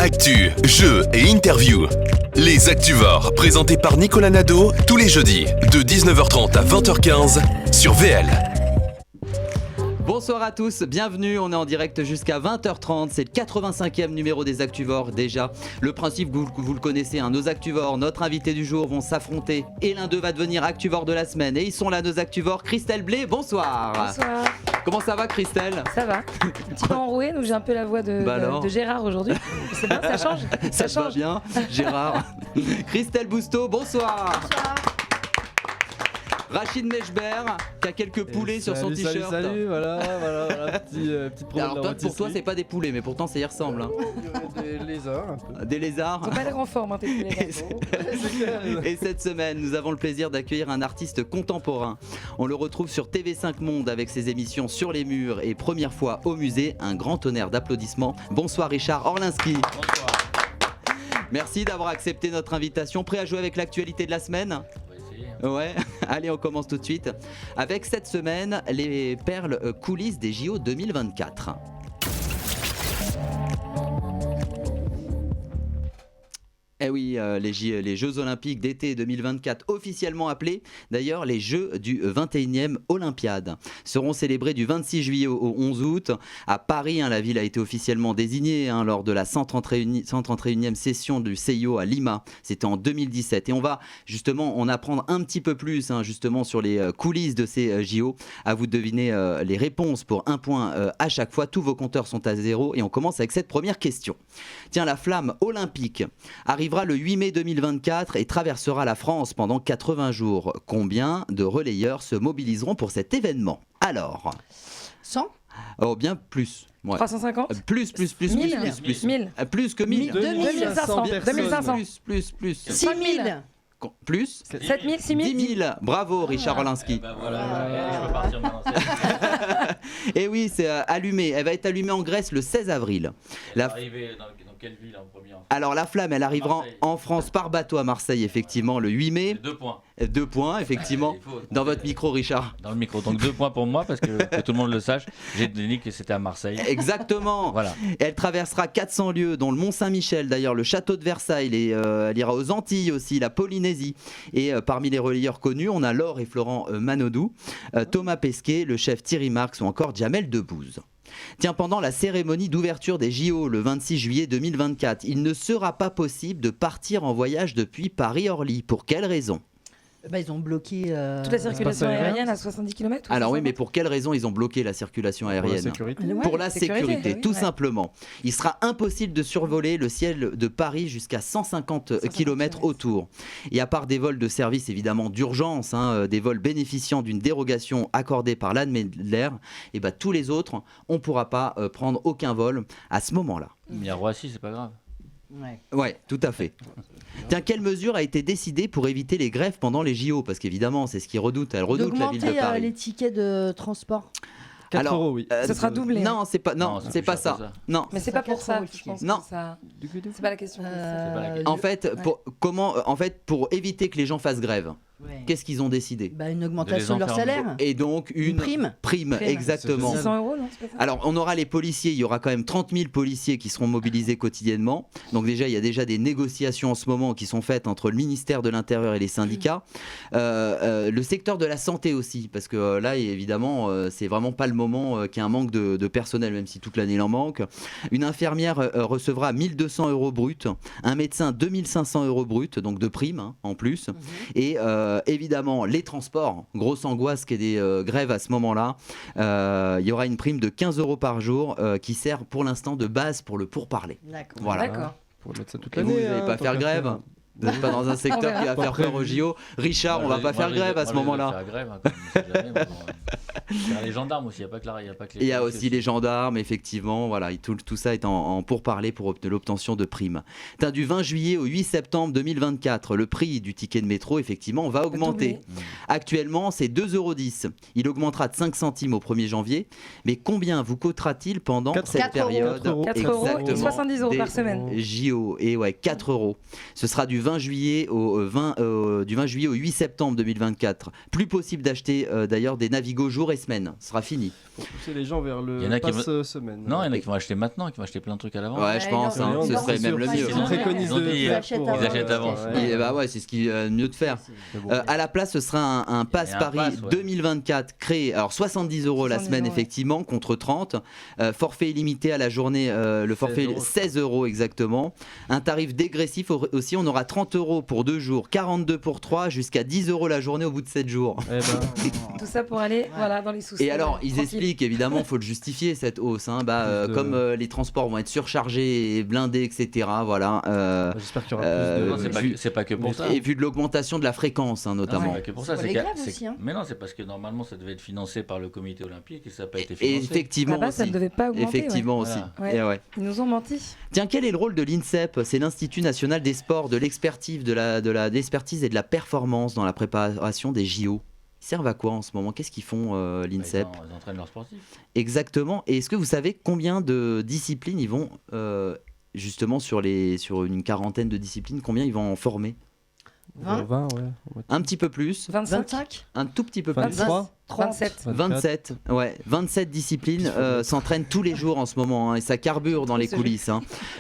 Actu, jeux et interviews. Les Actuvores, présentés par Nicolas Nadeau, tous les jeudis, de 19h30 à 20h15 sur VL. Bonsoir à tous, bienvenue, on est en direct jusqu'à 20h30, c'est le 85e numéro des Actuvores déjà. Le principe, vous le connaissez, nos Actuvores, notre invité du jour vont s'affronter et l'un d'eux va devenir Actuvore de la semaine. Et ils sont là, nos Actuvores, Christelle Blé, bonsoir. Bonsoir. Comment ça va, Christelle? Ça va, un petit peu enroué, donc j'ai un peu la voix de Gérard aujourd'hui. C'est bien, ça change. Ça change bien, Gérard. Christelle Bousteau, bonsoir. Bonsoir. Rachid Mechber, qui a quelques poulets sur son t-shirt. Salut, voilà, petite promenade. Alors toi, pour toi, c'est pas des poulets, mais pourtant ça y ressemble. Des lézards un peu. Des lézards. Faut pas l'air en forme, tes poulets. Et cette semaine, nous avons le plaisir d'accueillir un artiste contemporain. On le retrouve sur TV5 Monde avec ses émissions Sur les murs et Première fois au musée. Un grand tonnerre d'applaudissements. Bonsoir Richard Orlinski. Bonsoir. Merci d'avoir accepté notre invitation. Prêt à jouer avec l'actualité de la semaine ? Ouais, allez, on commence tout de suite avec cette semaine les perles coulisses des JO 2024. Eh oui, les Jeux Olympiques d'été 2024 officiellement appelés, d'ailleurs les Jeux du 21e Olympiade, seront célébrés du 26 juillet au 11 août. À Paris, la ville a été officiellement désignée lors de la 131e session du CIO à Lima, c'était en 2017. Et on va justement en apprendre un petit peu plus justement sur les coulisses de ces JO. À vous de deviner les réponses pour un point à chaque fois. Tous vos compteurs sont à 0 et on commence avec cette première question. Tiens, la flamme olympique arrivera le 8 mai 2024 et traversera la France pendant 80 jours. Combien de relayeurs se mobiliseront pour cet événement? Alors 100. Oh, bien plus. Ouais. 350. Plus. 1000. Plus que 1000. 2500. 2500. Plus. 6000. Plus. 7000. 6000. 10 000. Bravo, Richard Orlinski. Voilà, je peux partir maintenant. Et oui, c'est allumé. Elle va être allumée en Grèce le 16 avril. Elle va arriver dans quelle ville en premier? Alors la flamme, elle arrivera en France par bateau à Marseille, effectivement, le 8 mai. 2 points. 2 points, effectivement. Dans votre micro, Richard. Dans le micro. Donc 2 points pour moi, parce que tout le monde le sache. J'ai dit que c'était à Marseille. Exactement. Voilà. Elle traversera 400 lieux, dont le Mont-Saint-Michel, d'ailleurs, le château de Versailles. Elle ira aux Antilles aussi, la Polynésie. Et parmi les relayeurs connus, on a Laure et Florent Manodou, Thomas Pesquet, le chef Thierry Marx ou encore Jamel Debbouze. Tiens, pendant la cérémonie d'ouverture des JO le 26 juillet 2024, il ne sera pas possible de partir en voyage depuis Paris-Orly. Pour quelle raison ? Ils ont bloqué toute la circulation aérienne à 70 km. Alors oui, mais pour quelle raison ils ont bloqué la circulation aérienne ? Pour la sécurité, tout simplement. Il sera impossible de survoler le ciel de Paris jusqu'à 150 km autour. Et à part des vols de service évidemment d'urgence, des vols bénéficiant d'une dérogation accordée par l'ANME de l'air, et tous les autres, on ne pourra pas prendre aucun vol à ce moment-là. Mais à Roissy, c'est pas grave. Ouais, tout à fait. Tiens, quelle mesure a été décidée pour éviter les grèves pendant les JO? Parce qu'évidemment, c'est ce qu'ils redoutent. Elle redoute la ville de Paris. D'augmenter les tickets de transport. 4 euros, oui. Ça sera doublé. Non, c'est pas ça. Non. Mais c'est pas pour ça. Je pense non. que ça... C'est pas la question. En fait, pour éviter que les gens fassent grève, qu'est-ce qu'ils ont décidé? Une augmentation de leur salaire. Et donc une prime, exactement. 600 euros, non, c'est pas ça. Alors, on aura les policiers, il y aura quand même 30 000 policiers qui seront mobilisés quotidiennement. Donc déjà, il y a déjà des négociations en ce moment qui sont faites entre le ministère de l'Intérieur et les syndicats. Le secteur de la santé aussi, parce que là, évidemment, c'est vraiment pas le moment qu'il y ait un manque de personnel, même si toute l'année il en manque. Une infirmière recevra 1 200 euros bruts, un médecin 2 500 euros bruts, donc de prime en plus. Et évidemment, les transports, grosse angoisse qu'il y ait des grèves à ce moment-là. Il y aura une prime de 15 euros par jour qui sert pour l'instant de base pour le pourparler. D'accord. Voilà. D'accord. Pour mettre ça toute Et vous l'année. n'allez pas faire grève? Vous n'êtes pas dans un secteur qui va faire peur au JO. Richard, on va pas faire grève à ce moment-là. Faire grève, comme on sait jamais, il y a les gendarmes aussi, il n'y a pas que les... Il y a aussi les gendarmes, effectivement. Voilà, tout ça est en pourparlers pour l'obtention de primes. Du 20 juillet au 8 septembre 2024, le prix du ticket de métro, effectivement, va augmenter. Actuellement, c'est 2,10 €. Il augmentera de 5 centimes au 1er janvier. Mais combien vous coûtera-t-il pendant cette période? 4 euros et 70 € par semaine. JO, et 4 €. Ce sera du 20 juillet au 8 septembre 2024. Plus possible d'acheter d'ailleurs des Navigo jours et semaines. Ce sera fini. Pour pousser les gens vers le semaine. Non, il y en a qui vont acheter maintenant, qui vont acheter plein de trucs à l'avance. Ouais, je pense. Ce serait même le mieux. Ils préconisent ils achètent avant. Ouais, c'est ce qu'il est mieux de faire. À la place, ce sera un Pass Paris 2024 créé. Alors 70 € la semaine, effectivement, contre 30. Forfait illimité à la journée, le forfait 16 € exactement. Un tarif dégressif aussi. On aura 30 € pour 2 jours, 42 pour 3, jusqu'à 10 € la journée au bout de 7 jours. Tout ça pour aller dans les sous-sols. Et alors, ils expliquent, évidemment, il faut le justifier cette hausse. Comme les transports vont être surchargés et blindés, etc. Voilà. J'espère qu'il y aura plus c'est pas que pour ça. Et vu de l'augmentation de la fréquence, notamment. Non, c'est pas que pour ça. Mais non, c'est parce que normalement, ça devait être financé par le comité olympique et ça n'a pas été financé. Et effectivement, ça ne devait pas augmenter. Effectivement aussi. Voilà. Ils nous ont menti. Tiens, quel est le rôle de l'INSEP ? C'est l'Institut national des sports, de l'expertise, de l'expertise et de la performance dans la préparation des JO. Ils servent à quoi en ce moment ? Qu'est-ce qu'ils font, l'INSEP ? Ils entraînent leurs sportifs. Exactement. Et est-ce que vous savez combien de disciplines ils vont, justement sur une quarantaine de disciplines, combien ils vont en former ? 20, un petit peu plus. 25, un tout petit peu 23, plus. 27, 27 disciplines s'entraînent tous les jours en ce moment, et ça carbure dans les coulisses.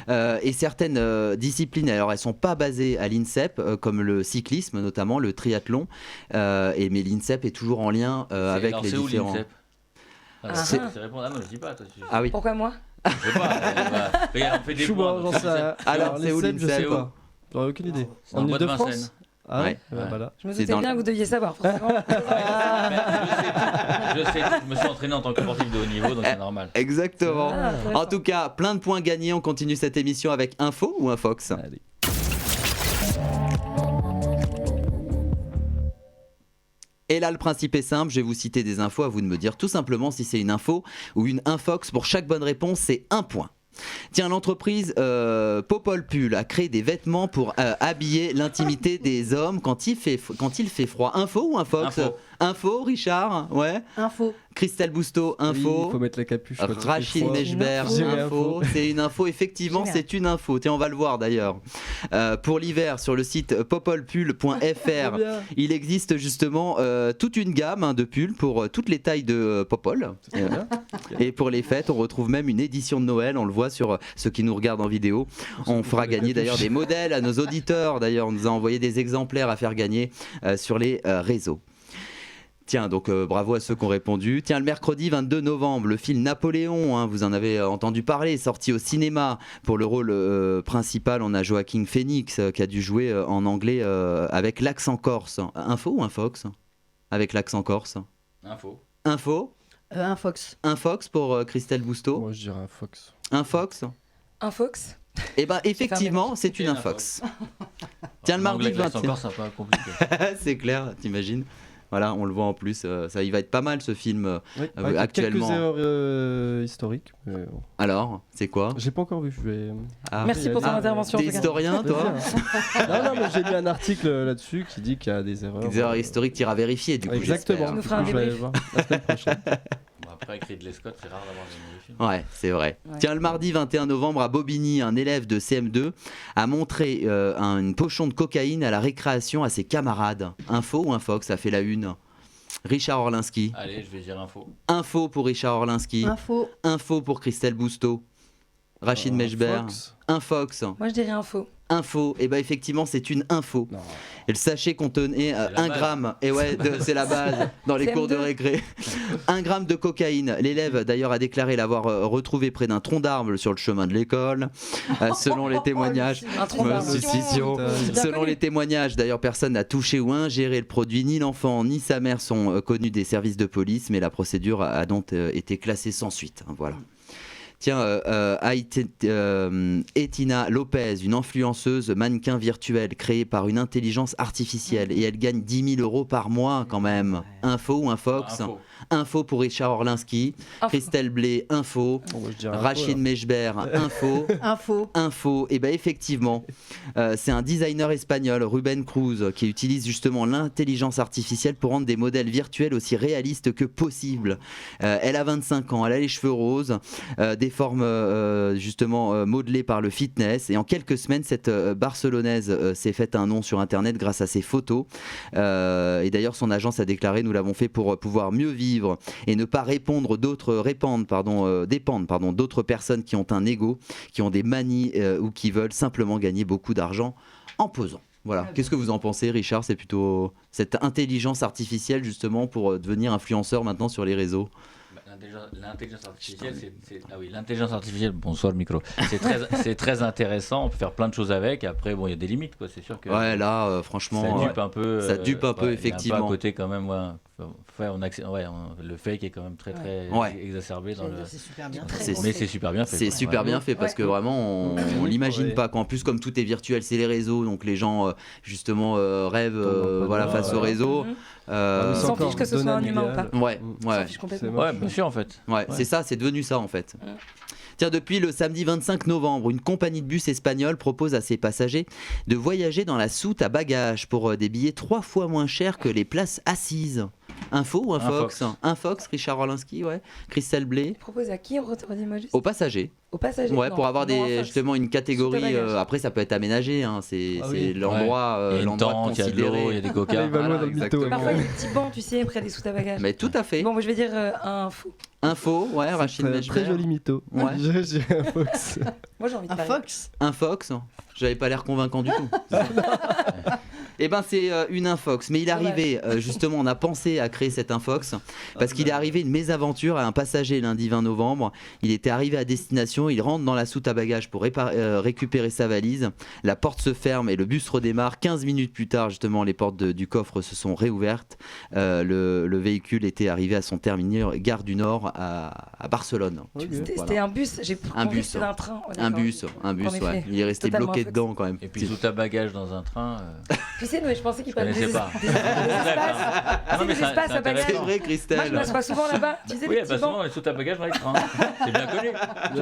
Et certaines disciplines, alors elles sont pas basées à l'INSEP, comme le cyclisme notamment, le triathlon, mais l'INSEP est toujours en lien avec les différents. C'est répondre. Ah non, je dis pas. Ah oui. Pourquoi moi ? Je sais pas. On fait des points. Alors c'est où l'INSEP ? Je sais pas. J'aurais aucune idée. En Ile-de-France. Ah ouais. Voilà. Je me doutais bien que vous deviez savoir. Je sais, je me suis entraîné en tant que sportif de haut niveau, donc c'est normal. Exactement. En tout cas, plein de points gagnés. On continue cette émission avec Info ou Infox ? Allez. Et là, le principe est simple, je vais vous citer des infos, à vous de me dire tout simplement si c'est une info ou une infox. Pour chaque bonne réponse, c'est 1 point. Tiens, l'entreprise Popol Pull a créé des vêtements pour habiller l'intimité des hommes quand il fait froid. Info ou infox ? Info, Richard ? Ouais. Info. Christelle Bousteau, info. Il faut mettre la capuche. Rachid Mechberg, info. C'est une info, effectivement, c'est une info. Tiens, on va le voir d'ailleurs. Pour l'hiver, sur le site popolpull.fr, il existe justement toute une gamme de pulls pour toutes les tailles de Popol. Et pour les fêtes, on retrouve même une édition de Noël. On le voit sur ceux qui nous regardent en vidéo. On fera gagner d'ailleurs des modèles à nos auditeurs. D'ailleurs, on nous a envoyé des exemplaires à faire gagner sur les réseaux. Tiens, donc bravo à ceux qui ont répondu. Tiens, le mercredi 22 novembre, le film Napoléon, vous en avez entendu parler, est sorti au cinéma. Pour le rôle principal, on a Joaquin Phoenix qui a dû jouer en anglais avec l'accent corse. Info ou infox ? Avec l'accent corse. Info. Infox. Infox pour Christelle Bousteau. Moi, je dirais infox. Infox ? Infox ? Eh bien, effectivement, c'est une infox. Tiens, le mardi 21. C'est un peu compliqué. C'est clair, t'imagines ? Voilà, on le voit en plus, ça, il va être pas mal ce film actuellement. Quelques erreurs historiques. Mais... Alors, c'est quoi ? J'ai pas encore vu. Merci pour ton intervention. T'es historien, toi ? Non, mais j'ai lu un article là-dessus qui dit qu'il y a des erreurs. Des erreurs historiques, tu iras vérifier, du coup. Exactement. Tu nous feras un débrief. La semaine prochaine. Après, avec Ridley Scott, c'est rare d'avoir des mauvais films. Ouais, c'est vrai. Ouais. Tiens, le mardi 21 novembre, à Bobigny, un élève de CM2 a montré une pochon de cocaïne à la récréation à ses camarades. Info ou infox, ça fait la une. Richard Orlinski. Allez, je vais dire info. Info pour Richard Orlinski. Info. Info pour Christelle Bousteau. Rachid Mechberg. Infox. Moi, je dirais info. Info, et bah effectivement c'est une info. Non. Et le sachet contenait 1 gramme, et ouais c'est la base dans les cours de récré. 1 gramme de cocaïne. L'élève d'ailleurs a déclaré l'avoir retrouvé près d'un tronc d'arbre sur le chemin de l'école. Selon les témoignages, selon les témoignages, d'ailleurs personne n'a touché ou ingéré le produit, ni l'enfant ni sa mère sont connus des services de police, mais la procédure a donc été classée sans suite. Voilà. Tiens, Etina Lopez, une influenceuse mannequin virtuelle créée par une intelligence artificielle, et elle gagne 10 000 € par mois quand même. Info ou infox ? Info pour Richard Orlinski. Christelle Blé, info. Rachid Mechber, info. Et bien effectivement, c'est un designer espagnol, Ruben Cruz, qui utilise justement l'intelligence artificielle pour rendre des modèles virtuels aussi réalistes que possible. Elle a 25 ans, elle a les cheveux roses, des formes justement modelées par le fitness. Et en quelques semaines, cette Barcelonaise s'est faite un nom sur Internet grâce à ses photos. Et d'ailleurs, son agence a déclaré: nous l'avons fait pour pouvoir mieux vivre et ne pas dépendre d'autres personnes qui ont un ego, qui ont des manies ou qui veulent simplement gagner beaucoup d'argent en posant. Voilà. Qu'est-ce que vous en pensez, Richard? C'est plutôt cette intelligence artificielle justement pour devenir influenceur maintenant sur les réseaux. L'intelligence artificielle, l'intelligence artificielle, bonsoir le micro, c'est très intéressant, on peut faire plein de choses avec, après bon il y a des limites quoi, c'est sûr que là franchement ça dupe un peu, effectivement. Il y a un peu à côté quand même, le fake est quand même très exacerbé dans le... C'est super bien. Mais c'est super bien fait. C'est super bien fait parce que vraiment on l'imagine pas quoi. En plus comme tout est virtuel, c'est les réseaux, donc les gens justement rêvent face aux réseaux. Ils s'en fichent que ce soit un humain ou pas. Ouais, bien sûr en fait. C'est ça, c'est devenu ça en fait. Tiens, depuis le samedi 25 novembre, une compagnie de bus espagnole propose à ses passagers de voyager dans la soute à bagages pour des billets 3 fois moins chers que les places assises. Info ou Infox? Infox, Richard Orlinski, Christelle Blé. Propose à qui? Redis-moi juste. Aux passagers. Ouais, pour avoir justement une catégorie. Après, ça peut être aménagé. C'est l'endroit, l'endroit considéré. Il y a de l'eau, il y a des coca. Parfois, il y a des petits bancs, tu sais, près des soutes à bagages. Mais tout à fait. Bon, je vais dire info. Info, Rachid Mechber. Très joli mytho. Ouais. J'ai un Fox. Moi, j'ai envie de parler. Un Fox. J'avais pas l'air convaincant du tout. Eh ben c'est une Infox, mais il est arrivé, justement, on a pensé à créer cette Infox parce qu'il est arrivé une mésaventure à un passager lundi 20 novembre. Il était arrivé à destination, il rentre dans la soute à bagages pour récupérer sa valise. La porte se ferme et le bus redémarre. 15 minutes plus tard, justement, les portes du coffre se sont réouvertes. Le véhicule était arrivé à son terminus, gare du Nord à Barcelone. C'était un bus, j'ai compris que c'était un train. Un bus, il est resté bloqué dedans quand même. Et puis soute à bagages dans un train. Tu sais, je pensais qu'il fallait des espaces à bagages. C'est vrai, Christelle. Moi, je m'assois souvent là-bas. Tu sais, souvent les soutes à bagages dans les trains. C'est bien connu.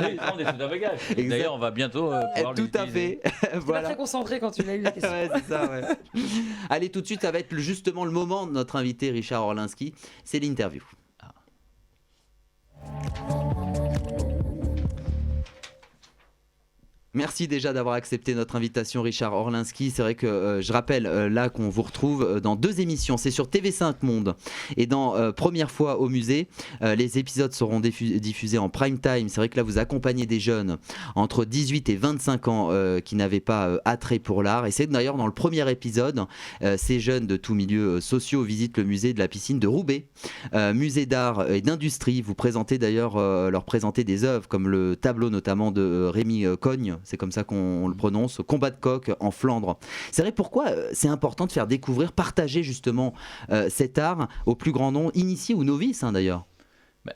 Les trains des soutes à bagages. D'ailleurs, on va bientôt pouvoir tout à fait. Tu pas très concentré quand tu l'as eu la question. C'est ça, Allez, tout de suite, ça va être justement le moment de notre invité Richard Orlinski. C'est l'interview. Merci déjà d'avoir accepté notre invitation, Richard Orlinski. C'est vrai que je rappelle là qu'on vous retrouve dans 2 émissions. C'est sur TV5 Monde et dans Première fois au musée. Les épisodes seront diffusés en prime time. C'est vrai que là vous accompagnez des jeunes entre 18 et 25 ans qui n'avaient pas attrait pour l'art. Et c'est d'ailleurs dans le premier épisode, ces jeunes de tous milieux sociaux visitent le musée de la piscine de Roubaix. Musée d'art et d'industrie. Vous présentez d'ailleurs leur présenter des œuvres comme le tableau notamment de Rémi Cogne. C'est comme ça qu'on le prononce, Combat de coq en Flandre. C'est vrai, pourquoi c'est important de faire découvrir, partager justement cet art au plus grand nombre, initiés ou novices d'ailleurs?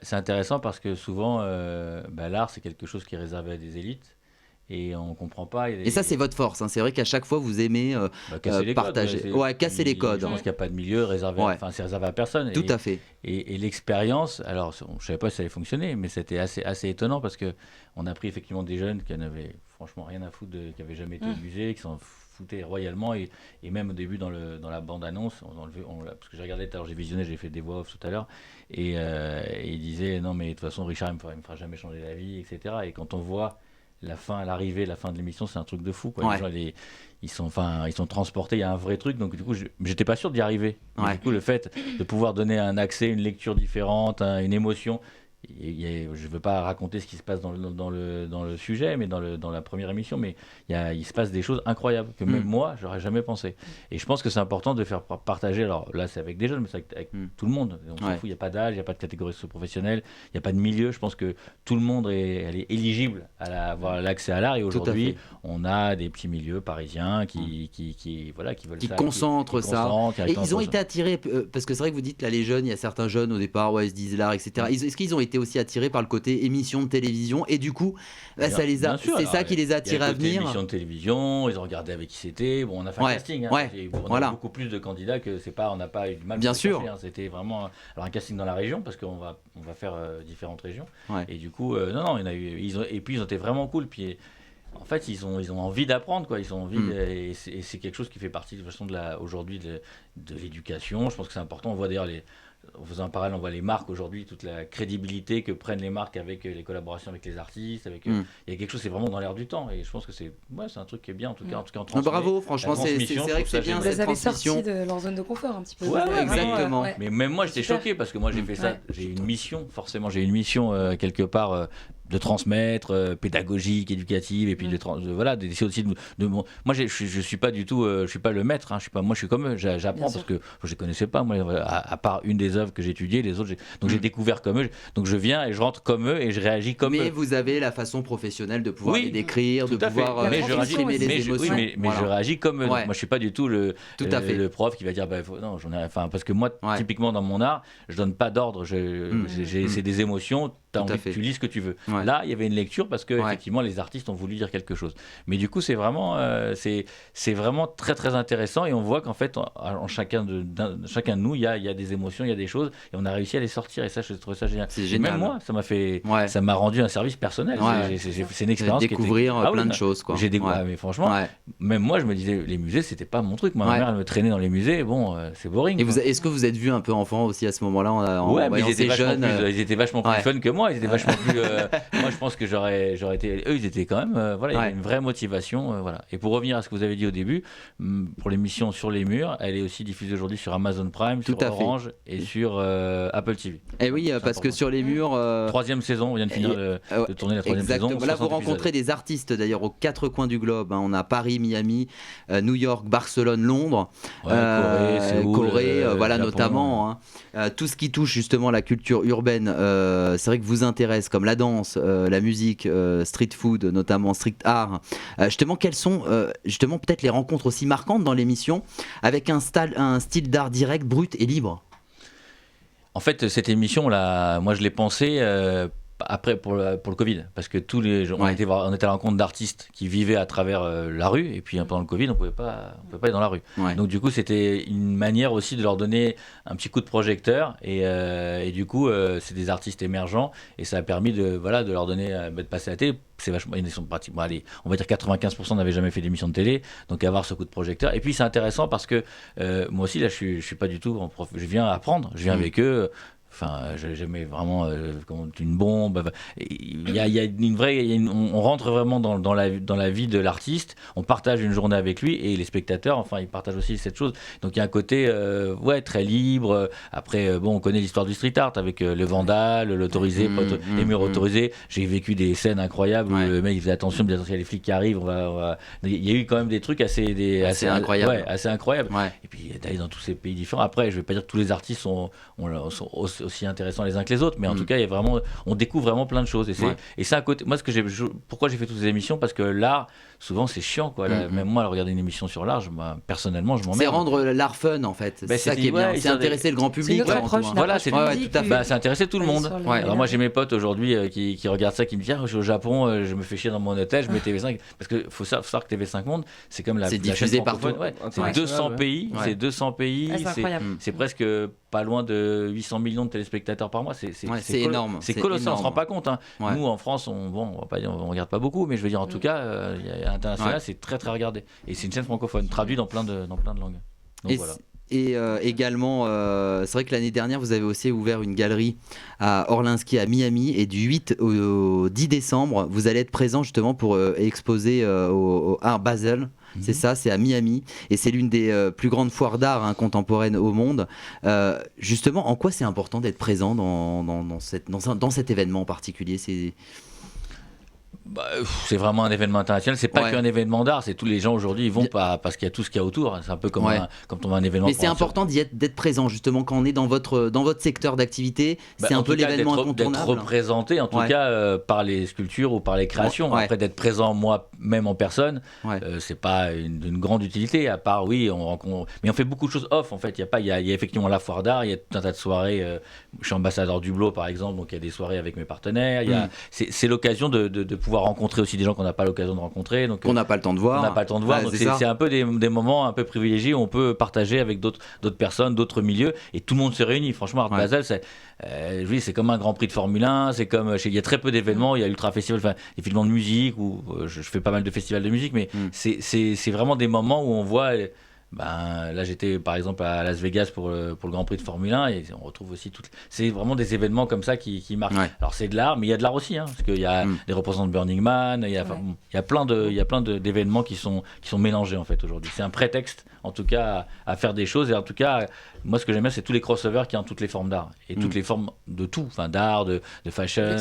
C'est intéressant parce que souvent, l'art c'est quelque chose qui est réservé à des élites. Et on comprend pas. Et ça, c'est votre force. C'est vrai qu'à chaque fois, vous aimez partager. Casser les codes. Je pense qu'il n'y a pas de milieu réservé. C'est réservé à personne. Tout à fait. Et l'expérience, alors je ne savais pas si ça allait fonctionner, mais c'était assez étonnant parce que on a pris effectivement des jeunes qui n'avaient franchement rien à foutre, qui n'avaient jamais été au musée, qui s'en foutaient royalement. Et même au début, dans la bande-annonce, parce que j'ai regardé, j'ai visionné, j'ai fait des voix off tout à l'heure, et il disait non, mais de toute façon, Richard, il ne me fera jamais changer la vie, etc. Et quand on voit la fin de l'émission, c'est un truc de fou, quoi. Les gens, ils sont transportés, il y a un vrai truc, donc du coup j'étais pas sûr d'y arriver. Du coup le fait de pouvoir donner un accès, une lecture différente, une émotion, je veux pas raconter ce qui se passe dans le sujet, mais dans la première émission, mais il se passe des choses incroyables que même moi j'aurais jamais pensé. Et je pense que c'est important de faire partager. Alors là c'est avec des jeunes, mais c'est avec tout le monde. On s'en fout, il n'y a pas d'âge, il n'y a pas de catégorie socio-professionnelle, il n'y a pas de milieu. Je pense que tout le monde est éligible à avoir l'accès à l'art. Et aujourd'hui on a des petits milieux parisiens qui veulent qui concentrent ça. Et ils ont été attirés parce que c'est vrai que vous dites là les jeunes, il y a certains jeunes au départ ils se disent l'art, etc. Est-ce qu'ils ont été aussi attirés par le côté émission de télévision et du coup, Bien sûr, c'est alors, ça qui les a attirés à venir. Émission de télévision, ils ont regardé avec qui c'était. Bon, on a fait un casting. On a beaucoup plus de candidats que c'est pas. On n'a pas eu de mal. Bien sûr. C'était vraiment alors un casting dans la région parce qu'on va faire différentes régions. Ouais. Et du coup, non, il y en a eu. Et puis ils ont été vraiment cool. Puis en fait, ils ont envie d'apprendre, quoi. Ils ont envie, et c'est quelque chose qui fait partie de façon aujourd'hui de l'éducation. Je pense que c'est important. On voit d'ailleurs en faisant un parallèle, on voit les marques aujourd'hui, toute la crédibilité que prennent les marques avec les collaborations avec les artistes. Il y a quelque chose, c'est vraiment dans l'air du temps. Et je pense que c'est un truc qui est bien, en tout cas en bravo, franchement, c'est vrai que c'est bien cette transmission. Vous avez sorti de leur zone de confort un petit peu. Ouais, exactement. Mais même moi, j'étais choqué parce que moi, j'ai fait ça. J'ai une mission, forcément, quelque part. De transmettre, pédagogique, éducative, et puis d'essayer aussi de moi, je suis pas du tout, je suis pas le maître, hein, moi je suis comme eux, j'apprends parce que je les connaissais pas, moi, à part une des œuvres que j'ai étudiées, les autres, donc j'ai découvert comme eux, donc je viens et je rentre comme eux et je réagis comme eux. Mais vous avez la façon professionnelle de pouvoir les décrire, de pouvoir exprimer les émotions. Mais je réagis comme eux, donc moi je suis pas du tout le prof qui va dire, non, parce que moi, typiquement dans mon art, je donne pas d'ordre, c'est des émotions, t'as envie que tu lis ce que tu veux. Là, il y avait une lecture parce que effectivement, les artistes ont voulu dire quelque chose. Mais du coup, c'est vraiment très très intéressant et on voit qu'en fait, en chacun de nous, il y a des émotions, il y a des choses et on a réussi à les sortir. Et ça, je trouve ça génial. C'est génial. Même moi, ça m'a rendu un service personnel. C'est une expérience découvrir plein de choses, quoi. Mais franchement, même moi, je me disais, les musées, c'était pas mon truc. Ma mère, elle me traînait dans les musées. Bon, c'est boring. Et est-ce que vous êtes vu un peu enfant aussi à ce moment-là? Mais ils étaient vachement plus fun que moi. Ils étaient vachement plus. Moi, je pense que j'aurais été. Eux, ils étaient quand même. Il y avait une vraie motivation. Et pour revenir à ce que vous avez dit au début, pour l'émission Sur les murs, elle est aussi diffusée aujourd'hui sur Amazon Prime, sur Orange et sur Apple TV. Et oui, parce que Sur les murs. 3e saison, on vient de finir de tourner la 3e saison. Là, vous rencontrez des artistes d'ailleurs aux 4 coins du globe. On a Paris, Miami, New York, Barcelone, Londres, Corée, Séoul, voilà Japon, notamment. Tout ce qui touche justement la culture urbaine, c'est vrai que vous intéresse, comme la danse, la musique, street food, notamment street art. Justement, quelles sont peut-être les rencontres aussi marquantes dans l'émission avec un style d'art direct, brut et libre? En fait, cette émission, moi je l'ai pensée après pour le Covid, parce que on était à la rencontre d'artistes qui vivaient à travers la rue, et puis pendant le Covid, on pouvait pas aller dans la rue. Donc du coup, c'était une manière aussi de leur donner un petit coup de projecteur, et du coup, c'est des artistes émergents, et ça a permis de leur donner, de passer à la télé. C'est vachement, ils sont pratiquement, on va dire 95% n'avaient jamais fait d'émission de télé, donc avoir ce coup de projecteur. Et puis c'est intéressant parce que moi aussi là, je suis pas du tout je viens apprendre, je viens avec eux. Enfin, j'aimais vraiment comme une bombe. Il y a une vraie, on rentre vraiment dans la vie de l'artiste. On partage une journée avec lui et les spectateurs. Enfin, ils partagent aussi cette chose. Donc il y a un côté, très libre. Après, on connaît l'histoire du street art avec le vandal, l'autorisé, les murs autorisés. J'ai vécu des scènes incroyables où le mec il faisait attention, il y a les flics qui arrivent. Il y a eu quand même des trucs assez incroyables. Ouais, assez incroyables. Ouais. Et puis d'aller dans tous ces pays différents. Après, je vais pas dire que tous les artistes sont aussi intéressants les uns que les autres, mais en tout cas, on découvre vraiment plein de choses. Et c'est à côté. Moi, pourquoi j'ai fait toutes ces émissions, parce que l'art, souvent, c'est chiant, quoi. Même moi, regarder une émission sur l'art, personnellement, je m'emmerde. C'est rendre l'art fun, en fait. C'est ça qui est bien. C'est intéresser le grand public. C'est intéresser tout le monde. Alors moi, j'ai mes potes aujourd'hui qui regardent ça, qui me disent, je suis au Japon, je me fais chier dans mon hôtel, je mets TV5, parce que faut savoir que TV5 Monde, c'est comme c'est diffusé partout. C'est 200 pays, c'est presque pas loin de 800 millions de téléspectateurs par mois. C'est énorme. C'est colossal, on se rend pas compte. Nous, en France, on regarde pas beaucoup, mais je veux dire, en tout cas, à l'international, c'est très très regardé. Et c'est une chaîne francophone, traduite dans plein de langues. Donc, voilà. Et également, c'est vrai que l'année dernière, vous avez aussi ouvert une galerie à Orlinski, à Miami, et du 8 au 10 décembre, vous allez être présent justement pour exposer au Art Basel. C'est ça, c'est à Miami, et c'est l'une des plus grandes foires d'art contemporaines au monde. Justement, en quoi c'est important d'être présent dans cet événement en particulier? C'est vraiment un événement international. C'est pas qu'un événement d'art. C'est tous les gens aujourd'hui ils vont pas parce qu'il y a tout ce qu'il y a autour. C'est un peu comme quand on va à un événement. Mais c'est important d'être présent justement quand on est dans votre secteur d'activité. C'est un peu l'événement incontournable. D'être représenté en tout cas par les sculptures ou par les créations. Après d'être présent moi-même en personne, c'est pas d'une grande utilité. À part mais on fait beaucoup de choses off en fait. Il y a effectivement la foire d'art. Il y a tout un tas de soirées. Je suis ambassadeur du Blot par exemple, donc il y a des soirées avec mes partenaires. C'est l'occasion de pouvoir rencontrer aussi des gens qu'on n'a pas l'occasion de rencontrer, donc on n'a pas le temps de voir. Donc c'est un peu des moments un peu privilégiés où on peut partager avec d'autres personnes, d'autres milieux, et tout le monde se réunit. Franchement, Art Basel, c'est comme un Grand Prix de Formule 1. C'est comme il y a très peu d'événements. Il y a Ultra Festival, des festivals de musique où je fais pas mal de festivals de musique, mais c'est vraiment des moments où on voit. Là j'étais par exemple à Las Vegas pour le Grand Prix de Formule 1 et on retrouve aussi c'est vraiment des événements comme ça qui marquent. Alors c'est de l'art, mais il y a de l'art aussi parce qu'il y a des représentants de Burning Man, il y a plein d'événements qui sont mélangés en fait aujourd'hui. C'est un prétexte en tout cas à faire des choses, et en tout cas moi ce que j'aime bien c'est tous les crossovers qu'il y a en toutes les formes d'art et toutes les formes de tout, d'art, de fashion,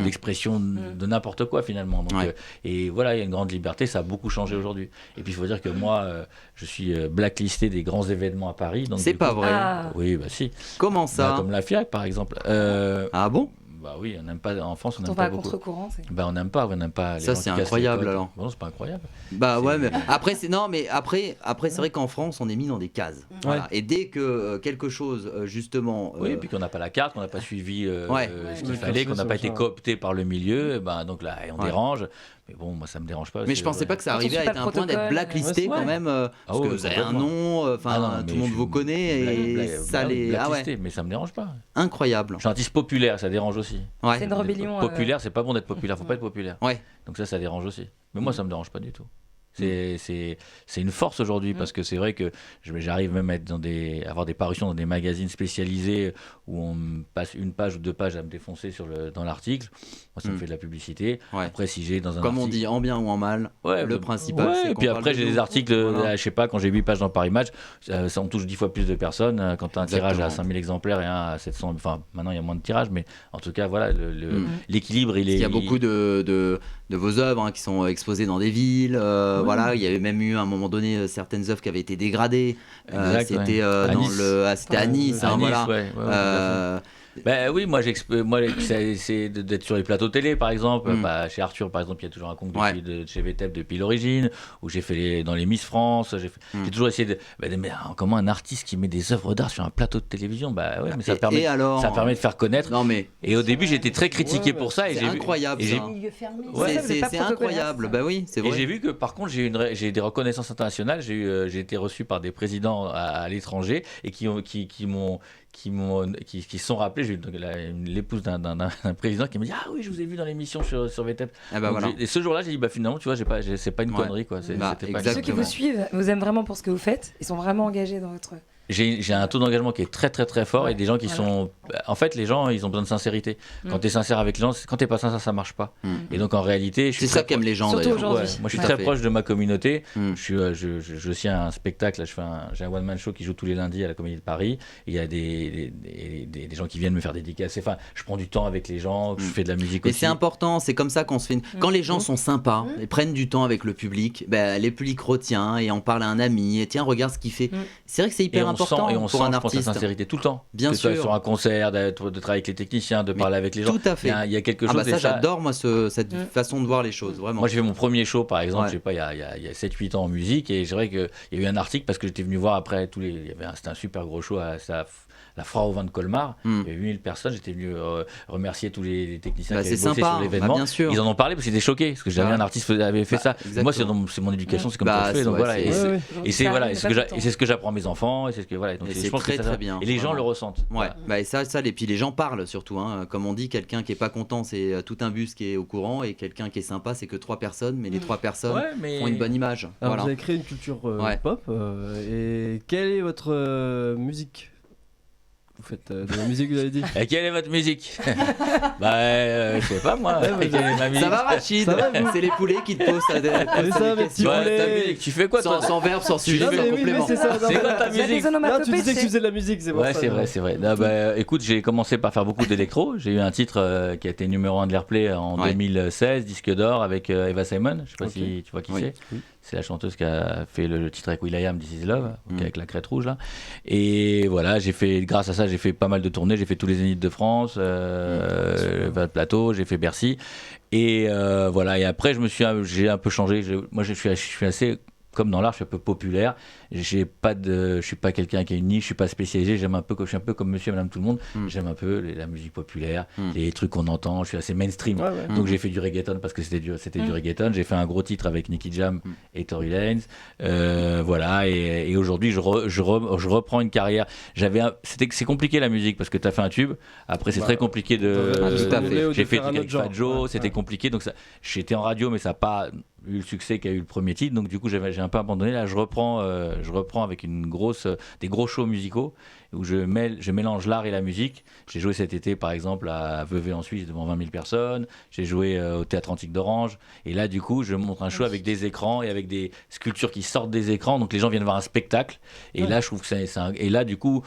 d'expression, de n'importe quoi finalement. Donc, et voilà, il y a une grande liberté, ça a beaucoup changé aujourd'hui. Et puis il faut dire que moi je suis blacklisté des grands événements à Paris. Donc, c'est pas vrai. Oui, si. Comment ça? Comme la FIAC par exemple. Ah bon? Oui, on n'aime pas en France, on n'aime pas pas beaucoup. Contre-courant, on n'aime pas les ça c'est incroyable alors. Non, c'est pas incroyable. Mais après c'est vrai qu'en France on est mis dans des cases. Voilà. Et dès que quelque chose justement et puis qu'on n'a pas la carte, qu'on n'a pas suivi ce qu'il fallait, qu'on n'a pas été coopté par le milieu, donc là on dérange. Mais bon, moi ça me dérange pas. Mais je pensais pas que ça arrivait à être un point d'être blacklisté quand même, parce que vous avez un nom, tout le monde vous connaît et ça les. Mais ça me dérange pas. Incroyable. Je suis un artiste populaire, ça dérange aussi. C'est une rébellion. Populaire, c'est pas bon d'être populaire, faut pas être populaire. Donc ça dérange aussi. Mais moi ça me dérange pas du tout. C'est une force aujourd'hui parce que c'est vrai que j'arrive même à être avoir des parutions dans des magazines spécialisés où on passe une page ou deux pages à me défoncer dans l'article. Moi, ça me fait de la publicité. Après, si j'ai dans un comme article... on dit, en bien ou en mal, le principal c'est et puis après, j'ai des articles, je sais pas, quand j'ai 8 pages dans Paris Match, ça on touche 10 fois plus de personnes. Quand tu as un tirage à 5000 exemplaires et un à 700, enfin maintenant il y a moins de tirages, mais en tout cas, voilà, l'équilibre, il est... Il y a beaucoup de vos œuvres qui sont exposées dans des villes. Voilà, il y avait même eu à un moment donné certaines œuvres qui avaient été dégradées. C'était à Nice. Oui, moi c'est d'être sur les plateaux télé par exemple. Chez Arthur par exemple, il y a toujours un conte chez VTEP depuis l'origine, où j'ai fait dans les Miss France. J'ai toujours essayé mais comment un artiste qui met des œuvres d'art sur un plateau de télévision, mais ça permet de faire connaître. Et au début j'étais très critiqué pour ça. C'est incroyable. C'est incroyable. C'est vrai. Et j'ai vu que par contre j'ai des reconnaissances internationales. J'ai été reçu par des présidents à l'étranger et qui sont rappelés. J'ai eu l'épouse d'un président qui m'a dit oui, je vous ai vu dans l'émission sur VTEP. Et ce jour-là j'ai dit finalement tu vois c'est pas une connerie quoi. Ceux qui vous suivent vous aiment vraiment pour ce que vous faites, ils sont vraiment engagés dans votre... J'ai un taux d'engagement qui est très très très fort et des gens qui sont... En fait, les gens, ils ont besoin de sincérité. Quand tu es sincère avec les gens, quand tu n'es pas sincère, ça ne marche pas. Et donc en réalité... C'est ça qu'aiment les gens d'ailleurs. Moi je suis très proche de ma communauté. Je suis un spectacle, j'ai un one-man show qui joue tous les lundis à la Comédie de Paris. Il y a des gens qui viennent me faire dédicacer. Enfin, je prends du temps avec les gens, je fais de la musique aussi. Et c'est important, c'est comme ça qu'on se fait... Quand les gens sont sympas et prennent du temps avec le public, le public retient et on parle à un ami et tiens, regarde ce qu'il fait. C'est vrai que c'est hyper important. Et on pour sent, un je artiste. pense, la sincérité tout le temps. Bien sûr. Sur un concert, de travailler avec les techniciens, de parler avec les gens. Tout à fait. Il y a quelque chose. Ça, j'adore moi cette façon de voir les choses, vraiment. Moi, j'ai fait mon premier show, par exemple, je sais pas, il y a 7-8 ans en musique, et c'est vrai qu'il y a eu un article parce que j'étais venu voir après c'était un super gros show à la foire au vin de Colmar. Il y avait 8000 personnes. J'étais venu remercier tous les techniciens qui avaient bossé sur l'événement. Bien sûr. Ils en ont parlé parce qu'ils étaient choqués parce que jamais un artiste avait fait ça. Moi, c'est mon éducation, c'est comme ça que je fais. Donc voilà. Et c'est ce que j'apprends à mes enfants. Et c'est ce que voilà. Donc c'est très bien. Et les gens le ressentent. Et ça, et puis les gens parlent surtout. Comme on dit, quelqu'un qui est pas content, c'est tout un bus qui est au courant, et quelqu'un qui est sympa, c'est que 3 personnes. Mais les 3 personnes font une bonne image. Alors vous avez créé une culture pop. Et quelle est votre musique Vous faites de la musique, vous avez dit. Et quelle est votre musique? Je sais pas moi. Quelle est ma musique? Ça va Rachid? C'est les poulets qui te posent ça, mes petits poulets. Ta musique, tu fais quoi toi? Sans verbe, sans sujet, sans complément. C'est ça. C'est quoi ta musique? Non, tu disais que tu faisais de la musique, c'est bon. Ouais, c'est vrai. Non, écoute, j'ai commencé par faire beaucoup d'électro. J'ai eu un titre qui a été numéro 1 de l'Airplay en 2016, disque d'or avec Eva Simon. Je sais pas si tu vois qui c'est. Oui. C'est la chanteuse qui a fait le titre avec will.i.am, This Is Love, avec la crête rouge là. Et voilà, grâce à ça, j'ai fait pas mal de tournées. J'ai fait tous les Zéniths de France, Plateau, j'ai fait Bercy. Et voilà. Et après, j'ai un peu changé. Moi, je suis assez comme dans l'art, je suis un peu populaire. Je suis pas quelqu'un qui a une niche, je suis pas spécialisé. Je suis un peu comme Monsieur et Madame Tout le Monde. J'aime un peu la musique populaire, les trucs qu'on entend. Je suis assez mainstream. Donc j'ai fait du reggaeton parce que c'était du reggaeton. J'ai fait un gros titre avec Nicky Jam et Tory Lanez. Voilà. Et aujourd'hui, je reprends une carrière. C'est compliqué la musique parce que tu as fait un tube. Après, c'est très compliqué j'ai fait avec Fat Joe. C'était compliqué. Donc j'étais en radio, mais ça n'a pas eu le succès qu'a eu le premier titre. Donc du coup, j'ai un peu abandonné. Là, je reprends avec des gros shows musicaux où je mélange l'art et la musique. J'ai joué cet été par exemple à Vevey en Suisse devant 20 000 personnes. J'ai joué au Théâtre Antique d'Orange. Et là du coup je montre un show avec des écrans et avec des sculptures qui sortent des écrans. Donc les gens viennent voir un spectacle. Et là je trouve que et là du coup,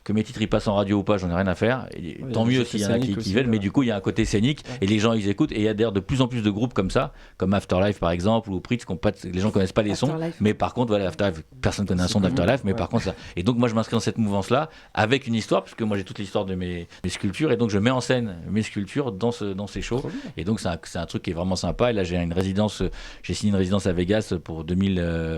que mes titres ils passent en radio ou pas, j'en ai rien à faire. Et tant mieux s'il y en a qui viennent, mais du coup il y a un côté scénique et les gens ils écoutent. Et il y a d'ailleurs de plus en plus de groupes comme ça, comme Afterlife par exemple ou Pritz, les gens connaissent pas les sons, mais par contre voilà, Afterlife, personne connaît un son d'Afterlife, mais par contre ça. Et donc moi je m'inscris dans cette mouvance là avec une histoire, parce que moi j'ai toute l'histoire de mes sculptures et donc je mets en scène mes sculptures dans ces shows. Et donc c'est un truc qui est vraiment sympa. Et là j'ai signé une résidence à Vegas pour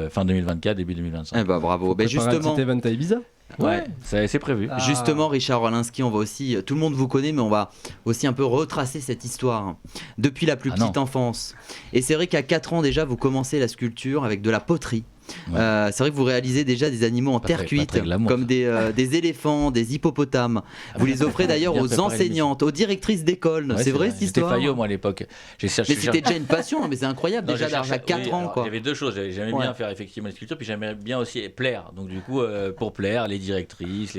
fin 2024, début 2025. Eh ben bravo. Justement. Un petit event à Ibiza. Ouais, c'est prévu. Justement, Richard Orlinski, on va aussi, tout le monde vous connaît, mais on va aussi un peu retracer cette histoire depuis la plus petite enfance. Et c'est vrai qu'à 4 ans déjà, vous commencez la sculpture avec de la poterie. Ouais. C'est vrai que vous réalisez déjà des animaux en terre cuite, comme des éléphants, des hippopotames. Vous les offrez d'ailleurs aux enseignantes, aux directrices d'école. C'est vrai cette histoire? J'étais faillot moi à l'époque. Mais c'était déjà une passion, mais c'est incroyable déjà d'arriver à 4 ans. Il y avait deux choses. J'aimais bien faire effectivement la sculpture, puis j'aimais bien aussi plaire. Donc du coup, pour plaire, les directrices,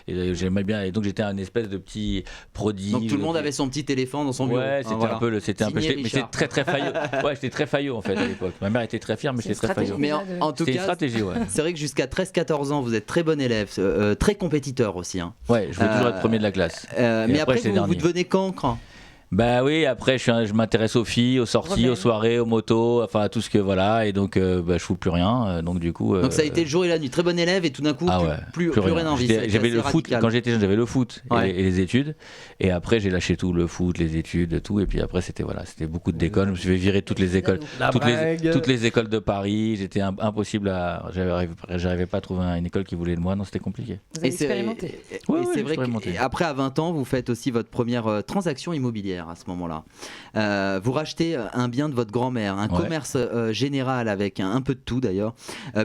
j'aimais bien. Et donc j'étais un espèce de petit prodige. Donc tout le monde avait son petit éléphant dans son bureau. Ouais, c'était un peu. Mais j'étais très faillot. Ouais, j'étais très faillot en fait à l'époque. Ma mère était très fière, mais j'étais très faillot. C'était une stratégie, c'est vrai que jusqu'à 13-14 ans, vous êtes très bon élève, très compétiteur aussi. Ouais, je voulais toujours être premier de la classe. Mais après vous devenez cancre. Bah oui, après je m'intéresse aux filles, aux sorties, aux soirées, aux motos, enfin à tout ce que voilà, et donc je fous plus rien, donc du coup. Donc ça a été le jour et la nuit, très bon élève et tout d'un coup plus rien envie. J'avais le foot quand j'étais jeune, j'avais le foot et les études, et après j'ai lâché tout, le foot, les études, tout, et puis après c'était beaucoup de d'écoles, je me suis fait virer toutes les écoles, toutes les écoles de Paris, j'étais impossible j'arrivais pas à trouver une école qui voulait de moi, non c'était compliqué. Vous avez expérimenté. Oui, c'est vrai qu'après à 20 ans, vous faites aussi votre première transaction immobilière. À ce moment-là, vous rachetez un bien de votre grand-mère, un commerce général avec un peu de tout d'ailleurs,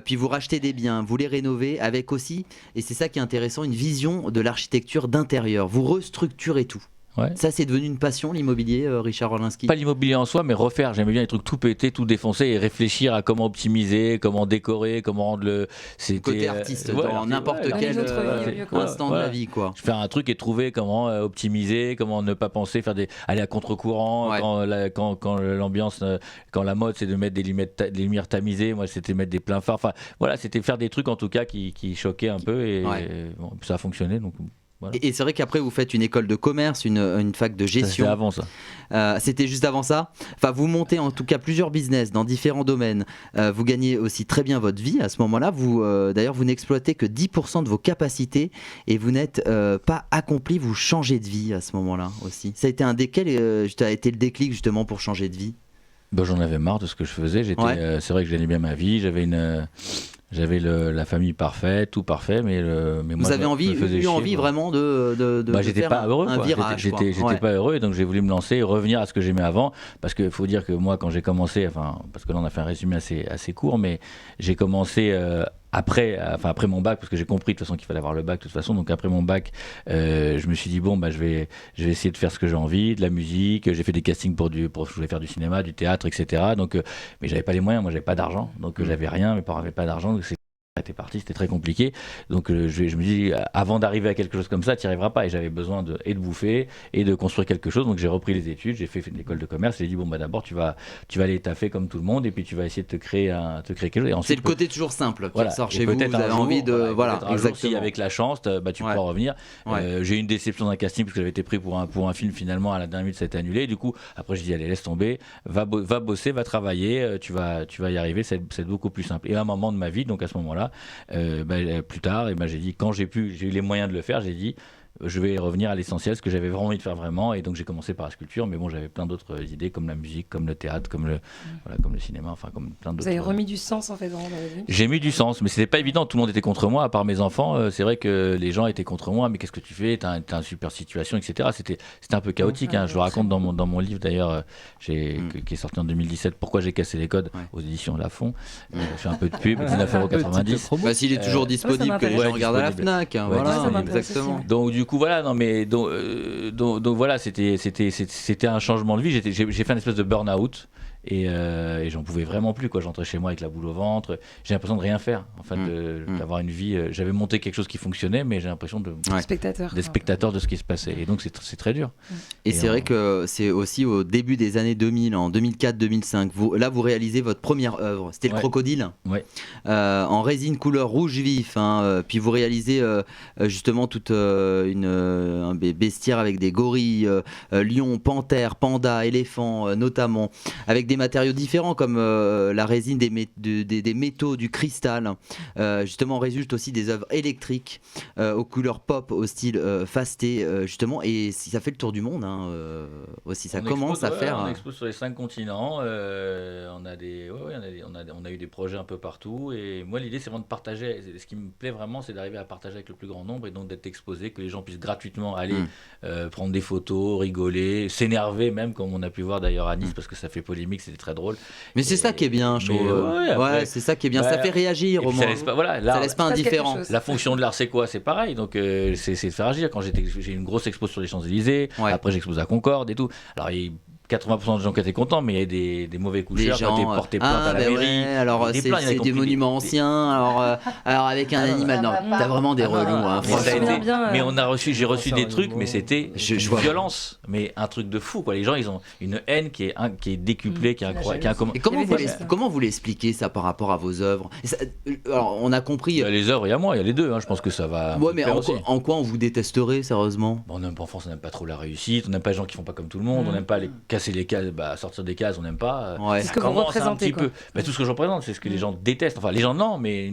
puis vous rachetez des biens, vous les rénovez avec aussi, et c'est ça qui est intéressant, une vision de l'architecture d'intérieur, vous restructurez tout. Ouais. Ça c'est devenu une passion l'immobilier, Richard Orlinski? Pas l'immobilier en soi, mais refaire, j'aimais bien les trucs tout péter, tout défoncer et réfléchir à comment optimiser, comment décorer, comment rendre le côté artiste dans n'importe quel instant de la vie quoi. Faire un truc et trouver comment optimiser, comment ne pas penser, aller à contre-courant quand l'ambiance, quand la mode c'est de mettre des lumières tamisées, moi c'était mettre des pleins phares, enfin voilà, c'était faire des trucs en tout cas qui choquaient un peu et ça a fonctionné donc. Voilà. Et c'est vrai qu'après vous faites une école de commerce, une fac de gestion. C'était avant ça. C'était juste avant ça. Enfin, vous montez en tout cas plusieurs business dans différents domaines. Vous gagnez aussi très bien votre vie à ce moment-là. D'ailleurs, vous n'exploitez que 10% de vos capacités et vous n'êtes pas accompli. Vous changez de vie à ce moment-là aussi. Ça a été ça a été le déclic justement pour changer de vie? J'en avais marre de ce que je faisais. C'est vrai que je gagnais bien ma vie. J'avais la famille parfaite, tout parfait, mais moi. Vous avez eu envie vraiment de j'étais faire pas heureux, un virage. J'étais pas heureux, et donc j'ai voulu me lancer et revenir à ce que j'aimais avant, parce qu'il faut dire que moi, quand j'ai commencé, parce que là on a fait un résumé assez court, mais j'ai commencé après mon bac, parce que j'ai compris de toute façon qu'il fallait avoir le bac de toute façon, donc après mon bac, je me suis dit je vais essayer de faire ce que j'ai envie, de la musique, j'ai fait des castings je voulais faire du cinéma, du théâtre, etc. Donc, mais j'avais pas les moyens, moi j'avais pas d'argent, donc j'avais rien, mes parents avaient pas d'argent, donc était parti, c'était très compliqué. Donc je me dis, avant d'arriver à quelque chose comme ça, tu n'y arriveras pas. Et j'avais besoin de bouffer et de construire quelque chose. Donc j'ai repris les études, j'ai fait une école de commerce. J'ai dit, bon, d'abord, tu vas aller taffer comme tout le monde et puis tu vas essayer de te créer quelque chose. Et ensuite, c'est le côté toujours simple qui ressort chez vous. Vous avez envie de. Voilà, exactement. Si avec la chance, tu pourras revenir. J'ai eu une déception d'un casting parce que j'avais été pris pour un film, finalement, à la dernière minute, ça a été annulé. Du coup, après, j'ai dit, allez, laisse tomber, va bosser, va travailler, tu vas y arriver, c'est beaucoup plus simple. Et à un moment de ma vie, donc à ce moment-là, plus tard, j'ai dit, quand j'ai eu les moyens de le faire, j'ai dit, je vais revenir à l'essentiel, ce que j'avais vraiment envie de faire vraiment, et donc j'ai commencé par la sculpture, mais bon, j'avais plein d'autres idées, comme la musique, comme le théâtre, comme le cinéma, enfin comme plein d'autres. Vous avez remis du sens en fait dans la vie. J'ai mis du sens, mais c'était pas évident, tout le monde était contre moi, à part mes enfants, c'est vrai que les gens étaient contre moi, mais qu'est-ce que tu fais, t'as une super situation, etc. C'était un peu chaotique, je le raconte dans mon livre d'ailleurs, qui est sorti en 2017, Pourquoi j'ai cassé les codes, aux éditions Lafon. Je fais un peu de pub, 19,90€. S'il est toujours disponible, que les gens regardent à la FNAC, voilà, exactement. Donc du coup voilà, non mais donc voilà, c'était un changement de vie. J'ai fait un espèce de burn-out et j'en pouvais vraiment plus, quoi. J'entrais chez moi avec la boule au ventre, j'ai l'impression de rien faire, en fait, d'avoir une vie. J'avais monté quelque chose qui fonctionnait, mais j'ai l'impression d'être spectateur de ce qui se passait, et donc c'est très dur. Et c'est vrai que c'est aussi au début des années 2000, en 2004-2005, vous réalisez votre première œuvre, c'était le Crocodile, en résine couleur rouge vif, puis vous réalisez justement toute un bestiaire avec des gorilles, lions, panthères, pandas, éléphants notamment, avec des matériaux différents comme la résine des métaux, du cristal. Justement, résulte aussi des œuvres électriques aux couleurs pop, au style fasté, justement, et ça fait le tour du monde aussi. Ça commence à faire. On expose sur les 5 continents. On a eu des projets un peu partout. Et moi, l'idée, c'est vraiment de partager. Ce qui me plaît vraiment, c'est d'arriver à partager avec le plus grand nombre et donc d'être exposé, que les gens puissent gratuitement aller prendre des photos, rigoler, s'énerver même, comme on a pu voir d'ailleurs à Nice, parce que ça fait polémique, c'était très drôle. Mais c'est ça qui est bien, je trouve. C'est ça qui est bien, ça fait réagir au moins. Ça laisse pas indifférent. La fonction de l'art, c'est quoi ? C'est pareil, donc c'est de faire agir. Quand j'ai une grosse expo sur les Champs-Élysées, après j'expose à Concorde et tout. Alors 80% de gens qui étaient contents, mais il y a des mauvais coucheurs qui ont été portés plainte à la mairie. Alors c'est des monuments anciens, alors avec un animal. Non, t'as vraiment des relous. Mais j'ai reçu des trucs, mais c'était une violence, mais un truc de fou, quoi. Les gens, ils ont une haine qui est décuplée, qui est incroyable. Et comment vous l'expliquez ça par rapport à vos œuvres ? Alors on a compris. Il y a les œuvres, il y a moi, il y a les deux. Je pense que ça va. Ouais, mais en quoi on vous détesterait sérieusement ? En France, on n'aime pas trop la réussite, on n'aime pas les gens qui font pas comme tout le monde, on n'aime pas casser les cases, sortir des cases, on n'aime pas. C'est ce que vous représentez, quoi. Tout ce que je représente, c'est ce que les gens détestent. Enfin, les gens non, mais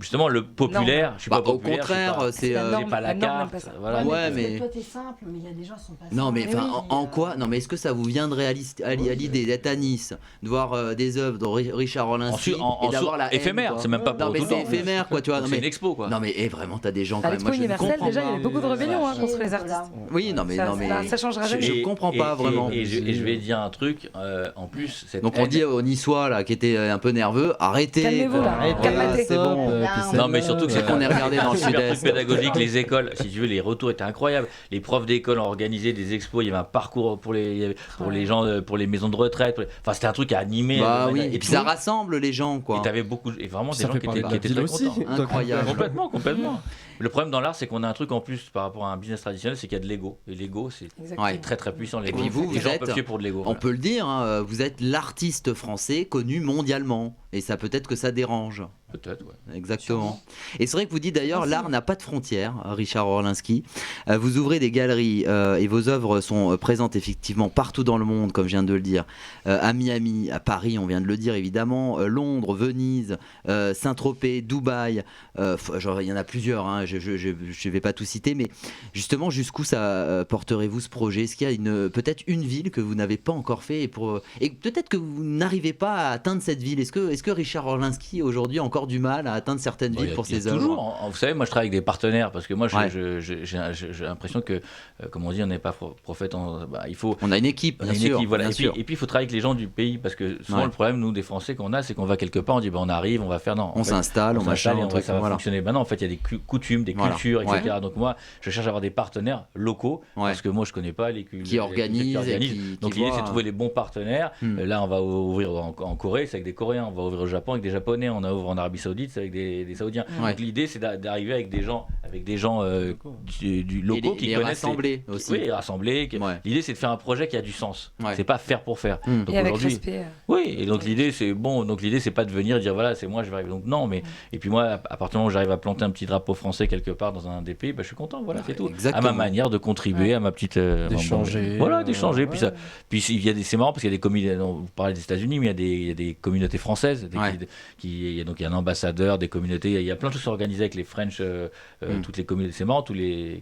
justement le populaire, je suis pas populaire. Au contraire, c'est pas la carte. Voilà. Ouais, mais toi t'es simple, mais il y a des gens qui sont pas simples. Non, mais en quoi ? Non, mais est-ce que ça vous viendrait à l'idée d'être à Nice, de voir des œuvres de Richard Orlinski et d'avoir la haine, éphémère, c'est même pas pour tout le temps. Non, mais c'est éphémère, quoi, tu vois. C'est une expo, quoi. Non, mais vraiment, t'as des gens quand même. Moi, je comprends. Déjà, il y avait beaucoup de rébellions contre les artistes. Oui, non, mais ça changera jamais. Je comprends pas vraiment. Et je vais dire un truc. En plus, donc on dit aux Niçois là qui étaient un peu nerveux, arrêtez. Calmez-vous là. C'est bon. Non, mais surtout que c'est qu'on est regardé dans le super sud-est. pédagogique, les écoles, si tu veux, les retours étaient incroyables. Les profs d'école ont organisé des expos, il y avait un parcours pour les gens, pour les maisons de retraite. Enfin, c'était un truc à animer. Et puis ça rassemble les gens, quoi. Et t'avais et vraiment des gens qui étaient très contents. Incroyable. Complètement. Le problème dans l'art, c'est qu'on a un truc en plus par rapport à un business traditionnel, c'est qu'il y a de l'ego. Et l'ego, c'est très très puissant. Et puis vous êtes, pour de l'ego. On peut le dire, vous êtes l'artiste français connu mondialement. Et ça peut-être que ça dérange. Peut-être, ouais. Exactement. Et c'est vrai que vous dites d'ailleurs, l'art n'a pas de frontières, Richard Orlinski. Vous ouvrez des galeries et vos œuvres sont présentes effectivement partout dans le monde, comme je viens de le dire. À Miami, à Paris, on vient de le dire évidemment, Londres, Venise, Saint-Tropez, Dubaï. Il y en a plusieurs, je ne vais pas tout citer, mais justement, jusqu'où ça porterez-vous ce projet ? Est-ce qu'il y a peut-être une ville que vous n'avez pas encore fait et peut-être que vous n'arrivez pas à atteindre cette ville ? Est-ce que Richard Orlinski aujourd'hui a encore du mal à atteindre certaines villes pour ses œuvres ? Vous savez, moi je travaille avec des partenaires parce que moi j'ai l'impression que, comme on dit, on n'est pas prophète. Il faut. On a une équipe, bien sûr. Et puis il faut travailler avec les gens du pays parce que souvent le problème, nous, des Français qu'on a, c'est qu'on va quelque part, on dit on arrive, on va faire non. On s'installe, on machin, ça va fonctionner. Non, en fait, il y a des coutumes, des cultures, etc. Donc moi, je cherche à avoir des partenaires locaux parce que moi je connais pas les cultures qui organisent. Donc l'idée, c'est de trouver les bons partenaires. Là, on va ouvrir en Corée, c'est avec des Coréens. On va ouvrir au Japon avec des Japonais. On ouvre en Arabie l'Arabie Saoudite, c'est avec des Saoudiens. Ouais. Donc l'idée, c'est d'arriver avec des gens du locaux qui les connaissent rassembler aussi. Oui, rassembler. Ouais. L'idée, c'est de faire un projet qui a du sens. Ouais. C'est pas faire pour faire. Donc Et avec aujourd'hui, respect. oui, et donc l'idée c'est c'est pas de venir dire voilà, c'est moi, je vais arriver. Donc non, mais et puis moi, à partir du moment où j'arrive à planter un petit drapeau français quelque part dans un des pays, je suis content, voilà, c'est tout. Exactement. À ma manière de contribuer à ma petite d'échanger. voilà, d'échanger. Puis il y a c'est marrant parce qu'il y a des communautés, vous parlez des États-Unis, mais il y a des communautés françaises, donc il y a un ambassadeur, des communautés, il y a plein de choses organisées avec les French, toutes les communautés, c'est marrant,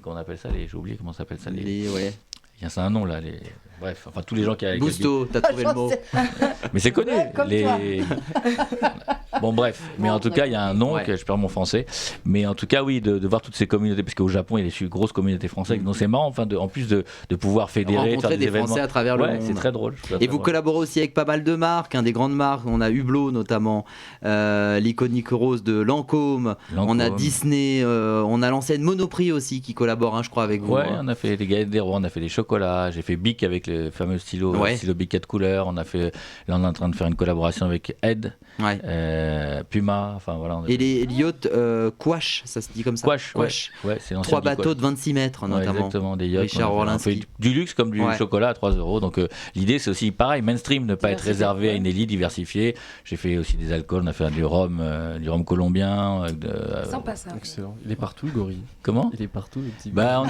qu'on appelle ça, j'ai oublié comment ça s'appelle ça, c'est un nom là, bref, enfin tous les gens qui Bousto, t'as trouvé le mot. Mais c'est connu. Ouais, comme toi. Bon bref, mais en tout cas il y a un nom que je perds mon français. Mais en tout cas oui, de voir toutes ces communautés, parce qu'au Japon il y a des grosses communautés françaises. Donc c'est marrant, en plus de pouvoir fédérer, rencontrer des Français à travers le monde. C'est très drôle. Et vous collaborez aussi avec pas mal de marques, des grandes marques. On a Hublot notamment, l'iconique rose de Lancôme. On a Disney, on a l'enseigne Monoprix aussi qui collabore, je crois, avec vous. Ouais, on a fait des galettes des rois, on a fait des chocolats. J'ai fait Bic avec le fameux stylo Bic 4 couleurs. Là on est en train de faire une collaboration avec Ed. Puma, enfin voilà. Et les yachts Quash, ça se dit comme ça. Quash. Ouais, c'est 3 bateaux de 26 mètres notamment. Exactement, des yachts. Richard Orlinski. Du luxe comme du chocolat à 3 €. Donc l'idée c'est aussi pareil, mainstream, ne pas être réservé à une élite, diversifiée. J'ai fait aussi des alcools, on a fait du rhum colombien. Sympa ça. Excellent. Il est partout, le gorille. Comment ? Il est partout, le petit. On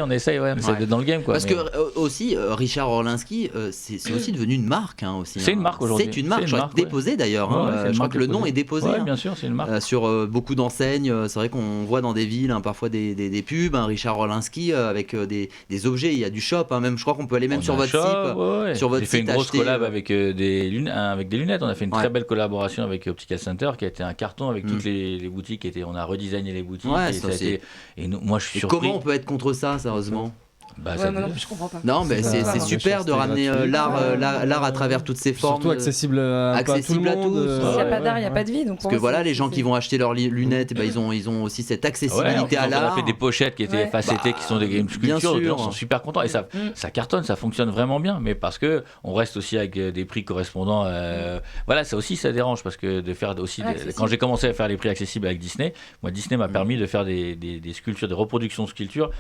essaye, ouais. C'est dans le game quoi. Parce que aussi Richard Orlinski, c'est aussi devenu une marque aussi. C'est une marque aujourd'hui. C'est une marque, déposée d'ailleurs. Je crois que le nom est déposé. Oui, bien sûr, c'est une marque. Sur beaucoup d'enseignes, c'est vrai qu'on voit dans des villes parfois des pubs, Richard Orlinski avec des objets. Il y a du shop, même. Je crois qu'on peut aller même sur votre site. Sur votre J'ai fait site, une grosse collab avec des lunettes. On a fait une très belle collaboration avec Optical Center qui a été un carton avec toutes les boutiques. On a redesigné les boutiques. Et moi, je suis surpris. Comment on peut être contre ça, sérieusement ? Moi non plus, je comprends pas. Non, mais c'est super de ramener l'art à travers toutes ces formes. Surtout accessible à tout le monde. S'il n'y a pas d'art, il n'y a pas de vie. Donc parce que voilà, les gens qui vont acheter leurs lunettes, ils ont aussi cette accessibilité à l'art. On a fait des pochettes qui étaient facettées, qui sont des sculptures. Les gens sont super contents et ça cartonne, ça fonctionne vraiment bien. Mais parce que on reste aussi avec des prix correspondants. Voilà, ça aussi, ça dérange parce que de faire aussi. Quand j'ai commencé à faire les prix accessibles avec Disney, moi Disney m'a permis de faire des sculptures, des reproductions de sculptures.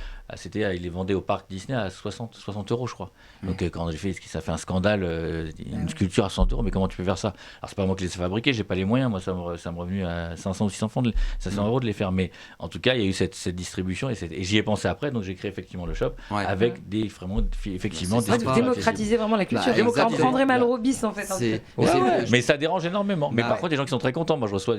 Il les vendait au parc Disney à 60 €, je crois. Donc quand j'ai fait, ça fait un scandale, une sculpture à 100 €, mais comment tu peux faire ça ? Alors c'est pas moi qui les ai fabriqués, j'ai pas les moyens, moi ça m'est revenu à 500 ou 600 € de les faire, mais en tout cas il y a eu cette distribution et j'y ai pensé après, donc j'ai créé effectivement le shop avec effectivement des démocratiser vraiment la culture. On André Malrobis en fait. Mais ça dérange énormément. Mais par contre, des gens qui sont très contents. Moi je reçois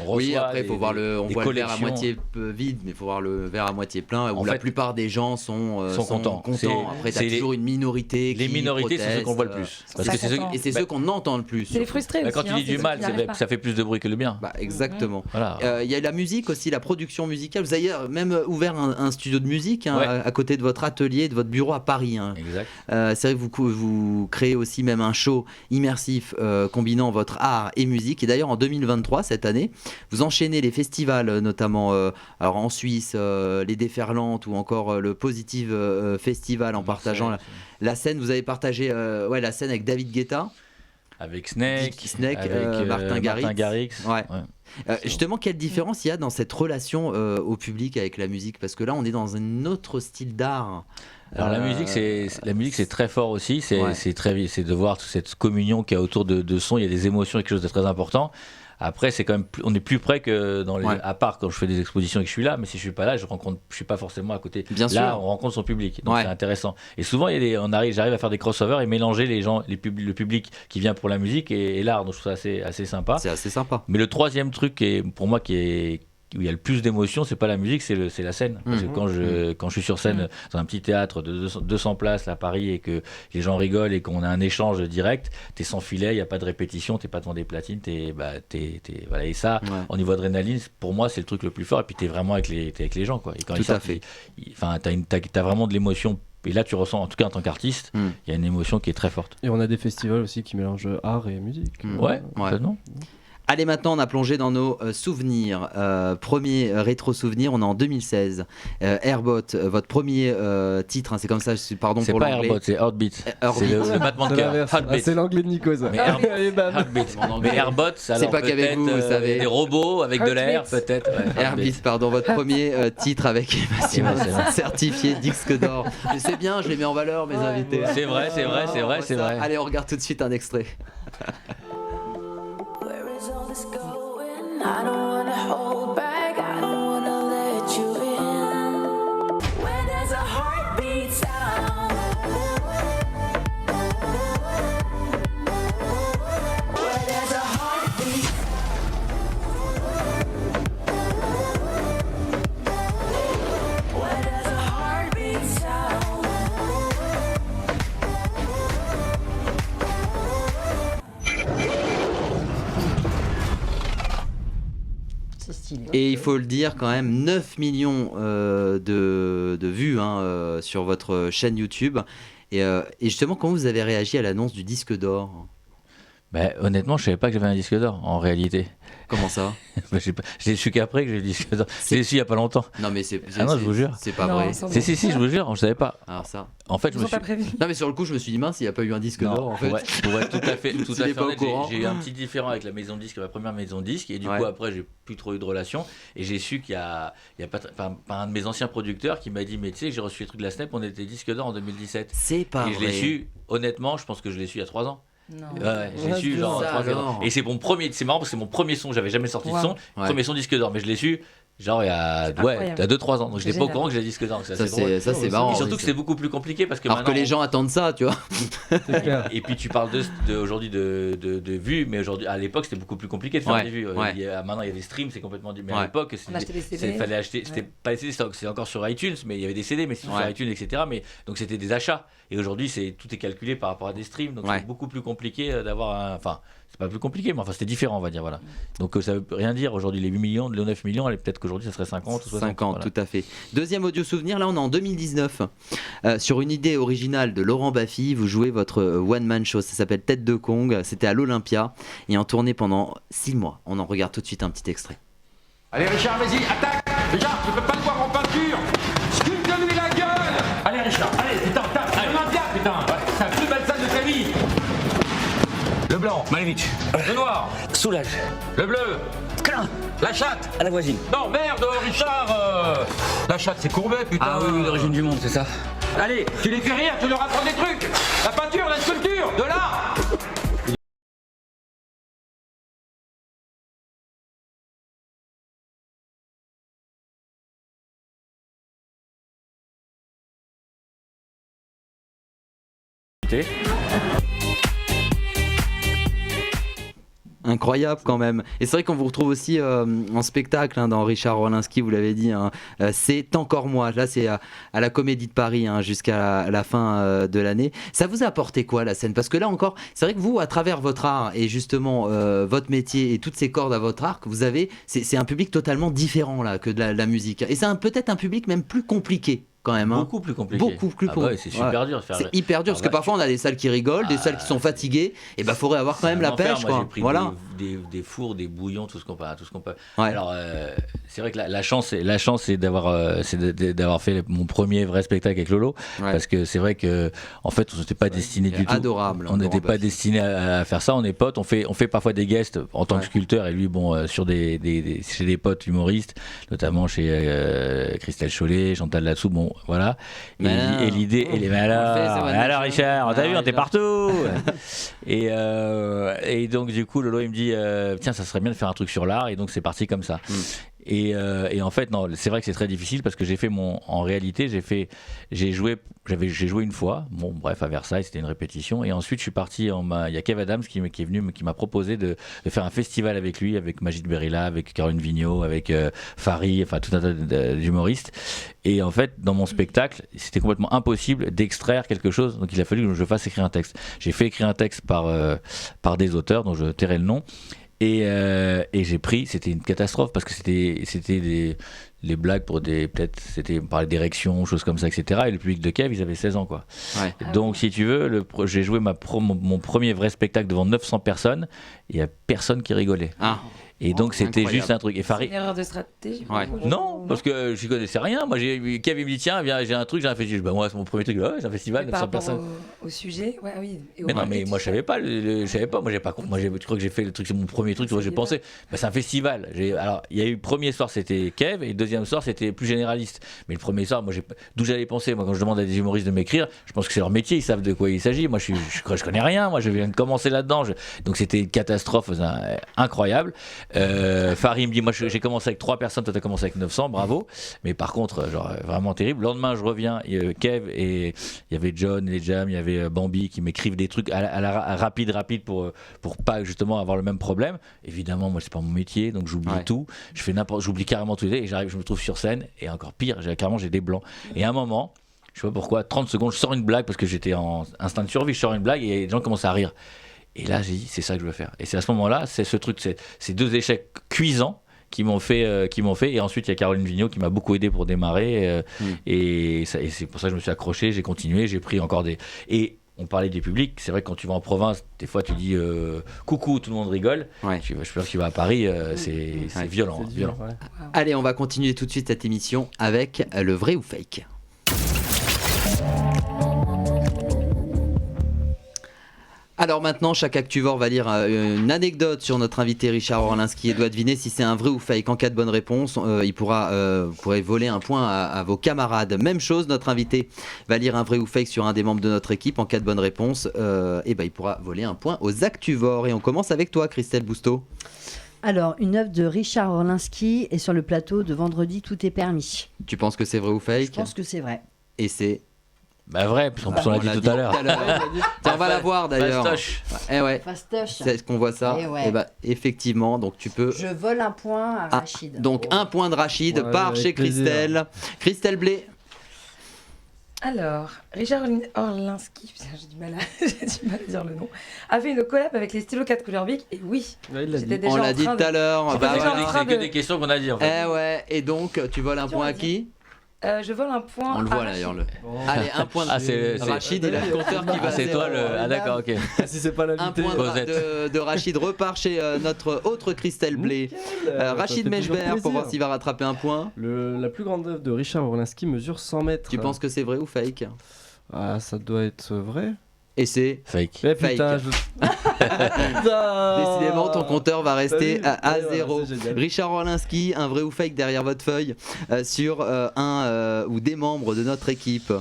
oui, après il faut voir on voit le verre à moitié vide, mais il faut voir le verre à moitié plein où la plupart des gens sont contents. Après, tu as toujours une minorité. Les minorités, c'est ceux qu'on voit le plus. Et c'est ceux qu'on entend le plus. C'est frustré aussi. Quand tu dis du mal, ça fait plus de bruit que le bien. Exactement. Il y a la musique aussi, la production musicale. Vous avez même ouvert un studio de musique à côté de votre atelier, de votre bureau à Paris. Exact. C'est vrai que vous créez aussi même un show immersif combinant votre art et musique. Et d'ailleurs, en 2023, cette année, vous enchaînez les festivals, notamment alors en Suisse, les Déferlantes ou encore le Positive Festival en partageant la scène. Vous avez partagé la scène avec David Guetta. Avec Snake, avec Martin Garrix. Justement, quelle différence il y a dans cette relation au public avec la musique ? Parce que là, on est dans un autre style d'art. Alors la musique c'est très fort aussi, c'est de voir toute cette communion qu'il y a autour de son, il y a des émotions et quelque chose de très important. Après, c'est quand même on est plus près que à part quand je fais des expositions et que je suis là, mais si je suis pas là, je suis pas forcément à côté. Bien là, sûr. on rencontre son public, donc c'est intéressant. Et souvent, j'arrive à faire des crossovers et mélanger les gens, le public qui vient pour la musique et l'art. Donc je trouve ça assez sympa. C'est assez sympa. Mais le troisième truc pour moi où il y a le plus d'émotion, c'est pas la musique, c'est la scène. Parce que quand je suis sur scène dans un petit théâtre de 200 places à Paris et que les gens rigolent et qu'on a un échange direct, t'es sans filet, il n'y a pas de répétition, t'es pas devant des platines, voilà. Et ça, au niveau adrénaline, pour moi, c'est le truc le plus fort. Et puis t'es vraiment avec les gens, quoi. Et quand tout à fait. T'as vraiment de l'émotion. Et là, tu ressens, en tout cas en tant qu'artiste, il y a une émotion qui est très forte. Et on a des festivals aussi qui mélangent art et musique. Ouais, complètement. Allez, maintenant on a plongé dans nos souvenirs. Premier rétro-souvenir, on est en 2016. Airbot, votre premier titre, hein, c'est comme ça, pardon c'est pour pas l'anglais. Airbot, c'est Heartbeat. C'est le battement de cœur. Heartbeat. C'est l'anglais de Nico, ça. Mais Heartbeat. Mon anglais. Mais Airbot, ça C'est pas qu'avec vous, vous savez. Des robots avec de l'air, peut-être. Ouais, Heartbeat, pardon, votre premier titre avec Emma Simons, certifié disque d'or. Mais c'est bien, je les mets en valeur, mes invités. C'est vrai. Allez, on regarde tout de suite un extrait. I don't wanna hold back, I don't wanna let you in. Where there's a heartbeat sound, where there's a heartbeat, where there's a heartbeat sound. Et il faut le dire quand même, 9 millions de vues hein, sur votre chaîne YouTube. Et justement, comment vous avez réagi à l'annonce du disque d'or ? Honnêtement, je savais pas que j'avais un disque d'or en réalité. Comment ça ? Je l'ai su qu'après que j'ai le disque d'or. Je l'ai su il y a pas longtemps. Non mais je vous jure. C'est pas Non, vrai. Si, je vous jure, je savais pas. Alors ça. En fait, Ils n'ont pas prévu. Non mais sur le coup, je me suis dit mince, il n'y a pas eu un disque d'or en fait. Pour être tout à fait pas au honnête, courant. j'ai eu un petit différend avec la maison de disque, ma première maison de disque, et du coup après j'ai plus trop eu de relation, et j'ai su qu'il y a pas un de mes anciens producteurs qui m'a dit mais tu sais j'ai reçu les trucs de la Snap, on était disque d'or en 2017. C'est pas et vrai. je l'ai su, honnêtement, je pense que je l'ai su il y a 3 ans. Non. Ouais, j'ai su genre 3 ans. Et c'est mon premier, c'est marrant parce que c'est mon premier son, j'avais jamais sorti de son, premier son disque d'or, mais je l'ai su genre il y a 2-3 ans, donc je n'étais pas au courant que j'ai le disque d'or. Ça c'est marrant. Et surtout que c'est beaucoup plus compliqué parce que alors que les gens attendent ça, tu vois. Et puis tu parles aujourd'hui de vues, mais aujourd'hui à l'époque c'était beaucoup plus compliqué de faire des vues. Maintenant il y a des streams, c'est complètement mais à l'époque fallait acheter, c'était pas les CD, c'est encore sur iTunes, mais il y avait des CD, mais c'est sur iTunes, etc. Mais donc c'était des achats. Et aujourd'hui tout est calculé par rapport à des streams, donc c'est beaucoup plus compliqué d'avoir enfin c'est pas plus compliqué, mais enfin c'était différent, on va dire, voilà. Donc ça veut rien dire aujourd'hui, les 8 millions, les 9 millions, peut-être qu'aujourd'hui ça serait 50 ou 60. 50, voilà. Tout à fait. Deuxième audio souvenir, là on est en 2019. Sur une idée originale de Laurent Baffy, vous jouez votre one-man show, ça s'appelle Tête de Kong, c'était à l'Olympia, et en tournée pendant 6 mois. On en regarde tout de suite un petit extrait. Allez Richard, vas-y, attaque. Richard, tu peux pas le voir en peinture. Sculpte-lui la gueule. Allez Richard, allez, putain, tape, Olympia, putain. C'est la plus belle salle de ta vie. Le blanc, Malevich. Le noir, Soulage. le bleu, Câlin. la chatte. À la voisine. Non, merde, Richard. La chatte, c'est courbé, putain. Ah oui, l'origine du monde, c'est ça. Allez, tu les fais rire, tu leur apprends des trucs. La peinture, la sculpture, de l'art. Incroyable quand même. Et c'est vrai qu'on vous retrouve aussi en spectacle hein, dans Richard Rolinski, vous l'avez dit, hein, c'est encore moi. Là c'est à la Comédie de Paris hein, jusqu'à la fin de l'année. Ça vous a apporté quoi la scène ? Parce que là encore, c'est vrai que vous, à travers votre art et justement votre métier et toutes ces cordes à votre arc, vous avez, c'est un public totalement différent là que de la musique. Et c'est peut-être un public même plus compliqué. Quand même, hein. Beaucoup plus compliqué. Beaucoup plus compliqué. C'est super dur de faire. C'est hyper dur parce que parfois on a des salles qui rigolent, des salles qui sont fatiguées. Et bah faudrait avoir quand même la pêche, quoi. J'ai pris des fours, des bouillons, tout ce qu'on peut. Ouais. Alors c'est vrai que la chance, c'est d'avoir fait mon premier vrai spectacle avec Lolo, parce que c'est vrai que en fait on n'était pas destiné du tout. Adorable. On n'était pas destiné à faire ça. On est potes. On fait parfois des guests en tant que sculpteur et lui sur chez des potes humoristes, notamment chez Christelle Chollet, Chantal Latsou. Bon. Voilà. Et l'idée, alors Richard, t'as vu, on était partout. Et donc du coup, Lolo il me dit, tiens, ça serait bien de faire un truc sur l'art. Et donc c'est parti comme ça. Et en fait, non, c'est vrai que c'est très difficile parce que en réalité, j'ai joué une fois. Bon, bref, à Versailles, c'était une répétition. Et ensuite, je suis parti. Il y a Kev Adams qui est venu, qui m'a proposé de faire un festival avec lui, avec Magid Berilla, avec Caroline Vigneault, avec Fari, enfin tout un tas d'humoristes. Et en fait, dans mon spectacle, c'était complètement impossible d'extraire quelque chose. Donc, il a fallu que je fasse écrire un texte. J'ai fait écrire un texte par des auteurs dont je tairai le nom. Et j'ai pris, c'était une catastrophe parce que c'était les blagues pour c'était on parlait d'érection, choses comme ça, etc. Et le public de Kev, ils avaient 16 ans, quoi. Ouais. Donc, si tu veux, j'ai joué mon premier vrai spectacle devant 900 personnes. Il y a personne qui rigolait. Ah. Et donc c'était incroyable. juste un truc. Et C'est une erreur de stratégie. Ouais. Non, parce que je connaissais rien. Moi, Kev il me dit tiens, viens, j'ai un truc, j'ai un festival. Bah, moi, c'est mon premier truc. Ouais, j'ai un festival, Mais par 900 rapport personnes. au sujet, ouais, oui. Et au Mais non, mais marketing. moi je savais pas. Je savais pas. Moi, j'ai pas. Tu crois que j'ai fait le truc, c'est mon premier truc. J'ai pensé. Bah, c'est un festival. Alors, il y a eu le premier soir, c'était Kev, et le deuxième soir, c'était plus généraliste. Mais le premier soir, moi, d'où j'allais penser. Moi, quand je demande à des humoristes de m'écrire, je pense que c'est leur métier. Ils savent de quoi il s'agit. Moi, je connais rien. Moi, je viens de commencer là-dedans. Donc, c'était une catastrophe incroyable. Farid me dit, moi j'ai commencé avec 3 personnes, toi t'as commencé avec 900, bravo. Mais par contre, genre vraiment terrible. Le lendemain, je reviens, Kev, et il y avait John, les Jam, il y avait Bambi qui m'écrivent des trucs à la rapide pour pas justement avoir le même problème. Évidemment, moi c'est pas mon métier, donc j'oublie tout. J'oublie carrément tout et j'arrive, je me trouve sur scène, et encore pire, carrément j'ai des blancs. Et à un moment, je sais pas pourquoi, 30 secondes, je sors une blague parce que j'étais en instinct de survie, je sors une blague et les gens commencent à rire. Et là, j'ai dit, c'est ça que je veux faire. Et c'est à ce moment-là, c'est ce truc, ces 2 échecs cuisants qui m'ont fait. Et ensuite, il y a Caroline Vigneault qui m'a beaucoup aidé pour démarrer. Et c'est pour ça que je me suis accroché, j'ai continué, j'ai pris encore des. Et on parlait du public. C'est vrai que quand tu vas en province, des fois, tu dis coucou, tout le monde rigole. Ouais. Je peux dire que tu vas à Paris, c'est violent. C'est dur, ouais. Allez, on va continuer tout de suite cette émission avec le vrai ou fake. Alors maintenant, chaque Actuvore va lire une anecdote sur notre invité Richard Orlinski et doit deviner si c'est un vrai ou fake. En cas de bonne réponse, vous pourrez voler un point à vos camarades. Même chose, notre invité va lire un vrai ou fake sur un des membres de notre équipe. En cas de bonne réponse, il pourra voler un point aux Actuvores. Et on commence avec toi, Christelle Bousteau. Alors, une œuvre de Richard Orlinski est sur le plateau de Vendredi, tout est permis. Tu penses que c'est vrai ou fake ? Je pense que c'est vrai. Et c'est... Bah vrai, parce qu'on l'a dit tout à l'heure. On va la voir d'ailleurs. Fastoche. Fastoche. C'est ce qu'on voit ça. Effectivement, donc tu peux. Je vole un point à Rachid. Donc un point de Rachid part chez Christelle. Christelle Blé. Alors, Richard Orlinski, j'ai du mal à dire le nom, a fait une collab avec les stylos 4 couleurs Bic. Et oui, on l'a dit tout à l'heure. C'est que des questions qu'on a dit en fait. Et donc tu voles un point à qui ? Je vole un point. On le voit d'ailleurs. Allez, un point de Rachid, il a le compteur qui va. C'est toi le. Ah d'accord, ok. Si c'est pas l'invité. Un point de Rachid repart chez notre autre Christelle Blé. Rachid Mechber pour voir s'il va rattraper un point. La plus grande œuvre de Richard Orlinski mesure 100 mètres. Tu penses que c'est vrai ou fake ? Ah, ça doit être vrai. Et c'est fake. Mais putain, Décidément, ton compteur va rester à 0. Ouais, Richard Orlinski, un vrai ou fake derrière votre feuille sur un ou des membres de notre équipe.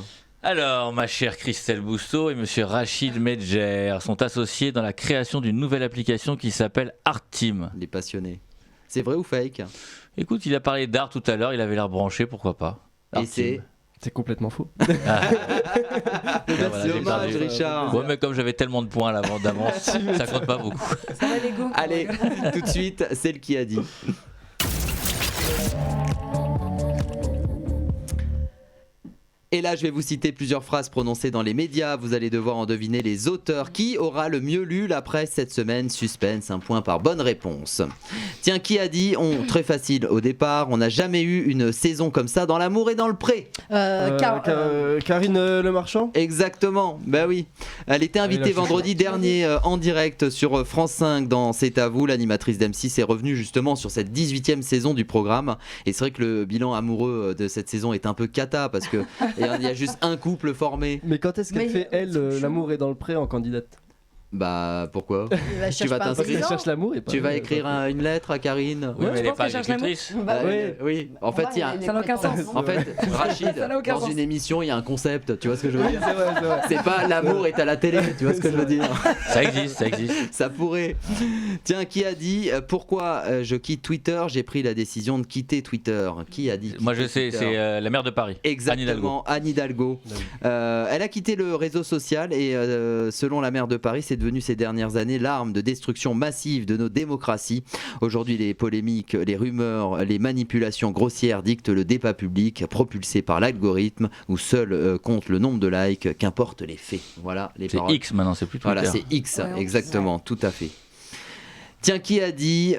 Alors, ma chère Christelle Bousteau et monsieur Rachid Medjer sont associés dans la création d'une nouvelle application qui s'appelle Art Team. Les passionnés. C'est vrai ou fake ? Écoute, il a parlé d'art tout à l'heure, il avait l'air branché, pourquoi pas. Et c'est complètement faux. Merci, hommage, Richard. Ouais, mais comme j'avais tellement de points d'avance, ça compte pas beaucoup. Ça va l'ego. Allez, tout de suite, celle qui a dit. Et là, je vais vous citer plusieurs phrases prononcées dans les médias. Vous allez devoir en deviner les auteurs. Qui aura le mieux lu la presse cette semaine ? Suspense, un point par bonne réponse. Tiens, qui a dit très facile au départ, on n'a jamais eu une saison comme ça dans l'amour et dans le pré. Karine Le Marchand ? Exactement, bah oui. Elle était invitée vendredi dernier en direct sur France 5 dans C'est à vous. L'animatrice d'M6 est revenue justement sur cette 18e saison du programme. Et c'est vrai que le bilan amoureux de cette saison est un peu cata parce que il y a juste un couple formé. Mais quand est-ce qu'elle fait, l'amour est dans le pré en candidate ? Bah pourquoi ? Tu vas t'inscrire. Elle cherche l'amour et pas. Tu vas écrire une lettre à Karine. Oui, mais elle n'est pas agricultrice. Oui. En fait, ça n'a aucun sens. En fait, Rachid, dans une émission, il y a un concept. Tu vois ce que je veux dire ? C'est pas l'amour est à la télé. Tu vois ce que je veux dire ? Ça existe. Ça pourrait. Tiens, qui a dit pourquoi je quitte Twitter ? J'ai pris la décision de quitter Twitter. Qui a dit ? Moi, je sais, c'est la maire de Paris. Exactement, Anne Hidalgo. Elle a quitté le réseau social et selon la maire de Paris, c'est devenu ces dernières années l'arme de destruction massive de nos démocraties. Aujourd'hui, les polémiques, les rumeurs, les manipulations grossières dictent le débat public propulsé par l'algorithme où seul compte le nombre de likes, qu'importe les faits. Voilà les paroles. C'est X maintenant, c'est plus Twitter. Voilà, c'est X, exactement, tout à fait. Tiens, qui a dit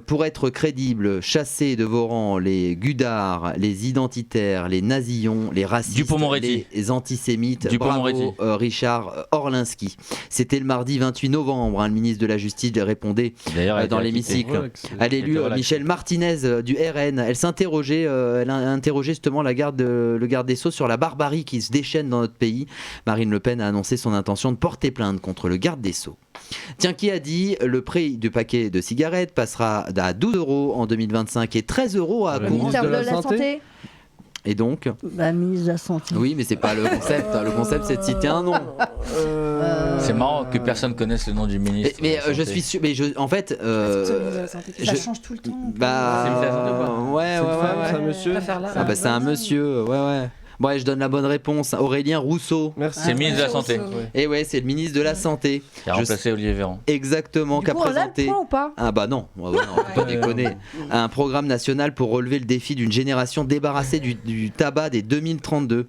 pour être crédible, chasser de vos rangs les gudards, les identitaires, les nazillons, les racistes, Dupond-Moretti. les antisémites. Dupond-Moretti. Bravo, Richard Orlinski. C'était le mardi 28 novembre. Le ministre de la Justice répondait D'ailleurs, elle a dans été l'hémicycle. Ouais, que c'est- À l'élu Elle était relaxée. Michel Martinez du RN. Elle s'interrogeait, elle a interrogé justement le garde des Sceaux sur la barbarie qui se déchaîne dans notre pays. Marine Le Pen a annoncé son intention de porter plainte contre le garde des Sceaux. Tiens, qui a dit le prix du paquet de cigarettes passera à 12 € en 2025 et 13 € à Le courant. ministre Ministère de la Santé. Et donc, Ministre de la Santé. oui, mais c'est pas le concept. Le concept, c'est de citer un nom. C'est marrant que personne connaisse le nom du ministre. Mais de la je Santé. suis sûr. Mais en fait, Est-ce que c'est le ministre de la Santé qui Ça je- change tout le temps. bah, C'est le ministre de la Santé ou pas ouais, C'est une femme, c'est un Je monsieur. préfère là. Ah bah c'est un monsieur, ouais. Bon, allez, je donne la bonne réponse. Aurélien Rousseau. Merci. C'est le ministre de la Santé Ouais. Et ouais, c'est le ministre de la Santé. qui a remplacé Olivier Véran. Exactement, Du qu'a coup, on a le présenté. point ou pas? Ah bah non, ouais, non, faut pas déconner. Un programme national pour relever le défi d'une génération débarrassée du tabac dès 2032.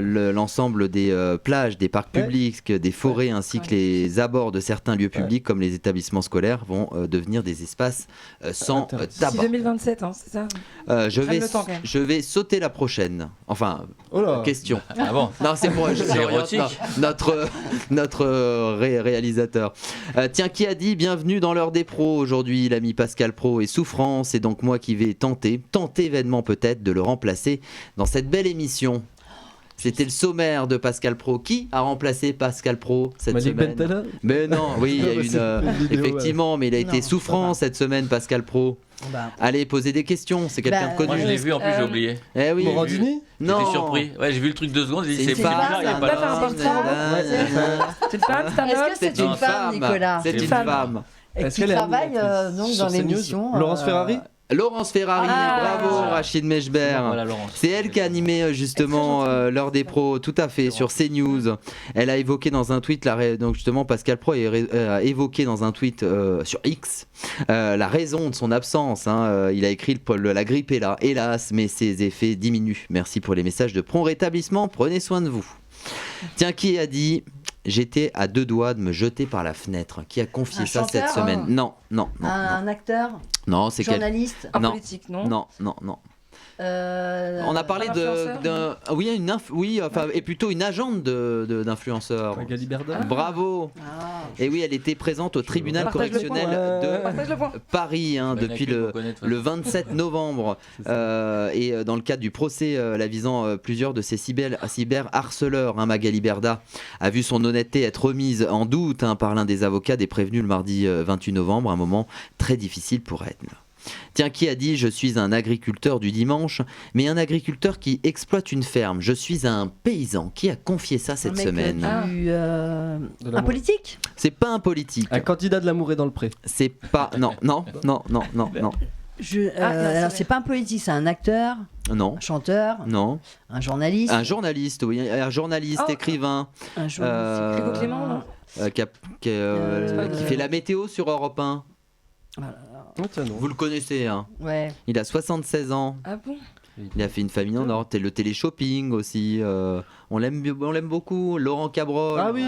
L'ensemble des plages, des parcs Ouais. publics, des forêts ainsi que les abords de certains lieux publics comme les établissements scolaires vont devenir des espaces sans Interdit. D'ici tabac. 2027, hein, c'est ça. Prenne le temps, quand même. Je vais sauter la prochaine. Enfin, Oh là. question. Ah bon? Non, c'est pour C'est j'oriente érotique. notre réalisateur. Tiens, qui a dit bienvenue dans l'heure des pros aujourd'hui, l'ami Pascal Pro est souffrant, c'est donc moi qui vais tenter vainement peut-être de le remplacer dans cette belle émission. C'était le sommaire de Pascal Pro. Qui a remplacé Pascal Pro cette Malik semaine? Bentala. Mais non, oui, il y a eu C'est une vidéo, effectivement, mais il a été Non, souffrant ça va. cette semaine, Pascal Pro. Bah, Allez, posez des questions, c'est quelqu'un Bah, de connu. Moi je l'ai vu en plus, j'ai Euh, oublié. Eh oui. Morandini. Non. J'étais surpris. Ouais, j'ai vu le truc 2 secondes, j'ai dit C'est c'est une bizarre, femme, il y a ça pas va de- faire un portrait. C'est une femme, c'est un Est-ce homme. que c'est C'est une femme, Nicolas? C'est une femme. femme. Et Est-ce qui qu'elle est travaille animatrice donc sur dans CNews? l'émission. Laurence Ferrari. Laurence Ferrari, Ah. bravo Rachid Mechber. Voilà, Laurence. C'est elle qui a animé justement l'heure des pros, tout à fait, sur CNews. Elle a évoqué dans un tweet, donc justement Pascal Pro a évoqué dans un tweet sur X la raison de son absence. Il a écrit la grippe est là, hélas, mais ses effets diminuent. Merci pour les messages de prompt rétablissement, prenez soin de vous. Tiens, qui a dit j'étais à 2 doigts de me jeter par la fenêtre? Qui a confié Un ça cette chanteur semaine? Non, Un acteur, non, c'est quel... journaliste. Un Non. politique, non. Non. On a parlé un influenceur, d'un. Oui, enfin, et plutôt une agente d'influenceurs. Magali Berda. Bravo. Ah. Et oui, elle était présente au tribunal Partage le correctionnel point. de Partage le point. Paris Ben, depuis il y en a que pour connaître, le 27 novembre. Et dans le cadre du procès la visant plusieurs de ces cyberharceleurs, Magali Berda a vu son honnêteté être remise en doute par l'un des avocats des prévenus le mardi 28 novembre, un moment très difficile pour elle. Tiens, qui a dit je suis un agriculteur du dimanche, mais un agriculteur qui exploite une ferme. Je suis un paysan. Qui a confié ça cette Un mec, semaine? De Un l'amour. politique? C'est pas un politique. Un candidat de l'amour est dans le pré. C'est pas. Non. Alors, c'est pas un politique, c'est un acteur, Non. un chanteur, Non. un journaliste. Un journaliste, oui. Un journaliste, Oh. écrivain. Un journaliste. Grégo Clément, non. Qui fait la météo sur Europe 1. Oh, tiens, non. Vous le connaissez, hein. Ouais. Il a 76 ans. Ah bon? Il a fait une famille en or. Le télé-shopping aussi. On l'aime beaucoup. Laurent Cabrol. Ah oui.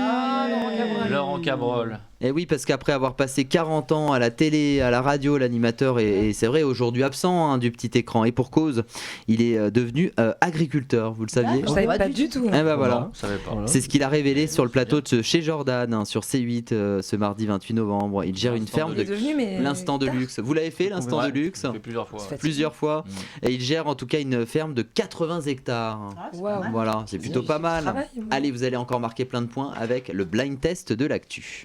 Laurent Cabrol. Et oui, parce qu'après avoir passé 40 ans à la télé, à la radio, l'animateur est c'est vrai aujourd'hui absent du petit écran. Et pour cause, il est devenu agriculteur, vous le saviez? Je savais Pas pas du du tout. Eh ben voilà. Je savais pas. Voilà. C'est ce qu'il a révélé sur le plateau de chez Jordan, sur C8, ce mardi 28 novembre. Il gère une L'instant ferme Il est de devenu, mais. l'instant de luxe. Vous l'avez fait, l'instant de Ouais, luxe? je l'ai fait plusieurs fois. C'est ouais. Plusieurs fois. Et il gère en tout cas une ferme de 80 hectares. Waouh. Voilà, c'est plutôt pas mal. Travail, ouais. Allez, vous allez encore marquer plein de points avec le blind test de l'actu.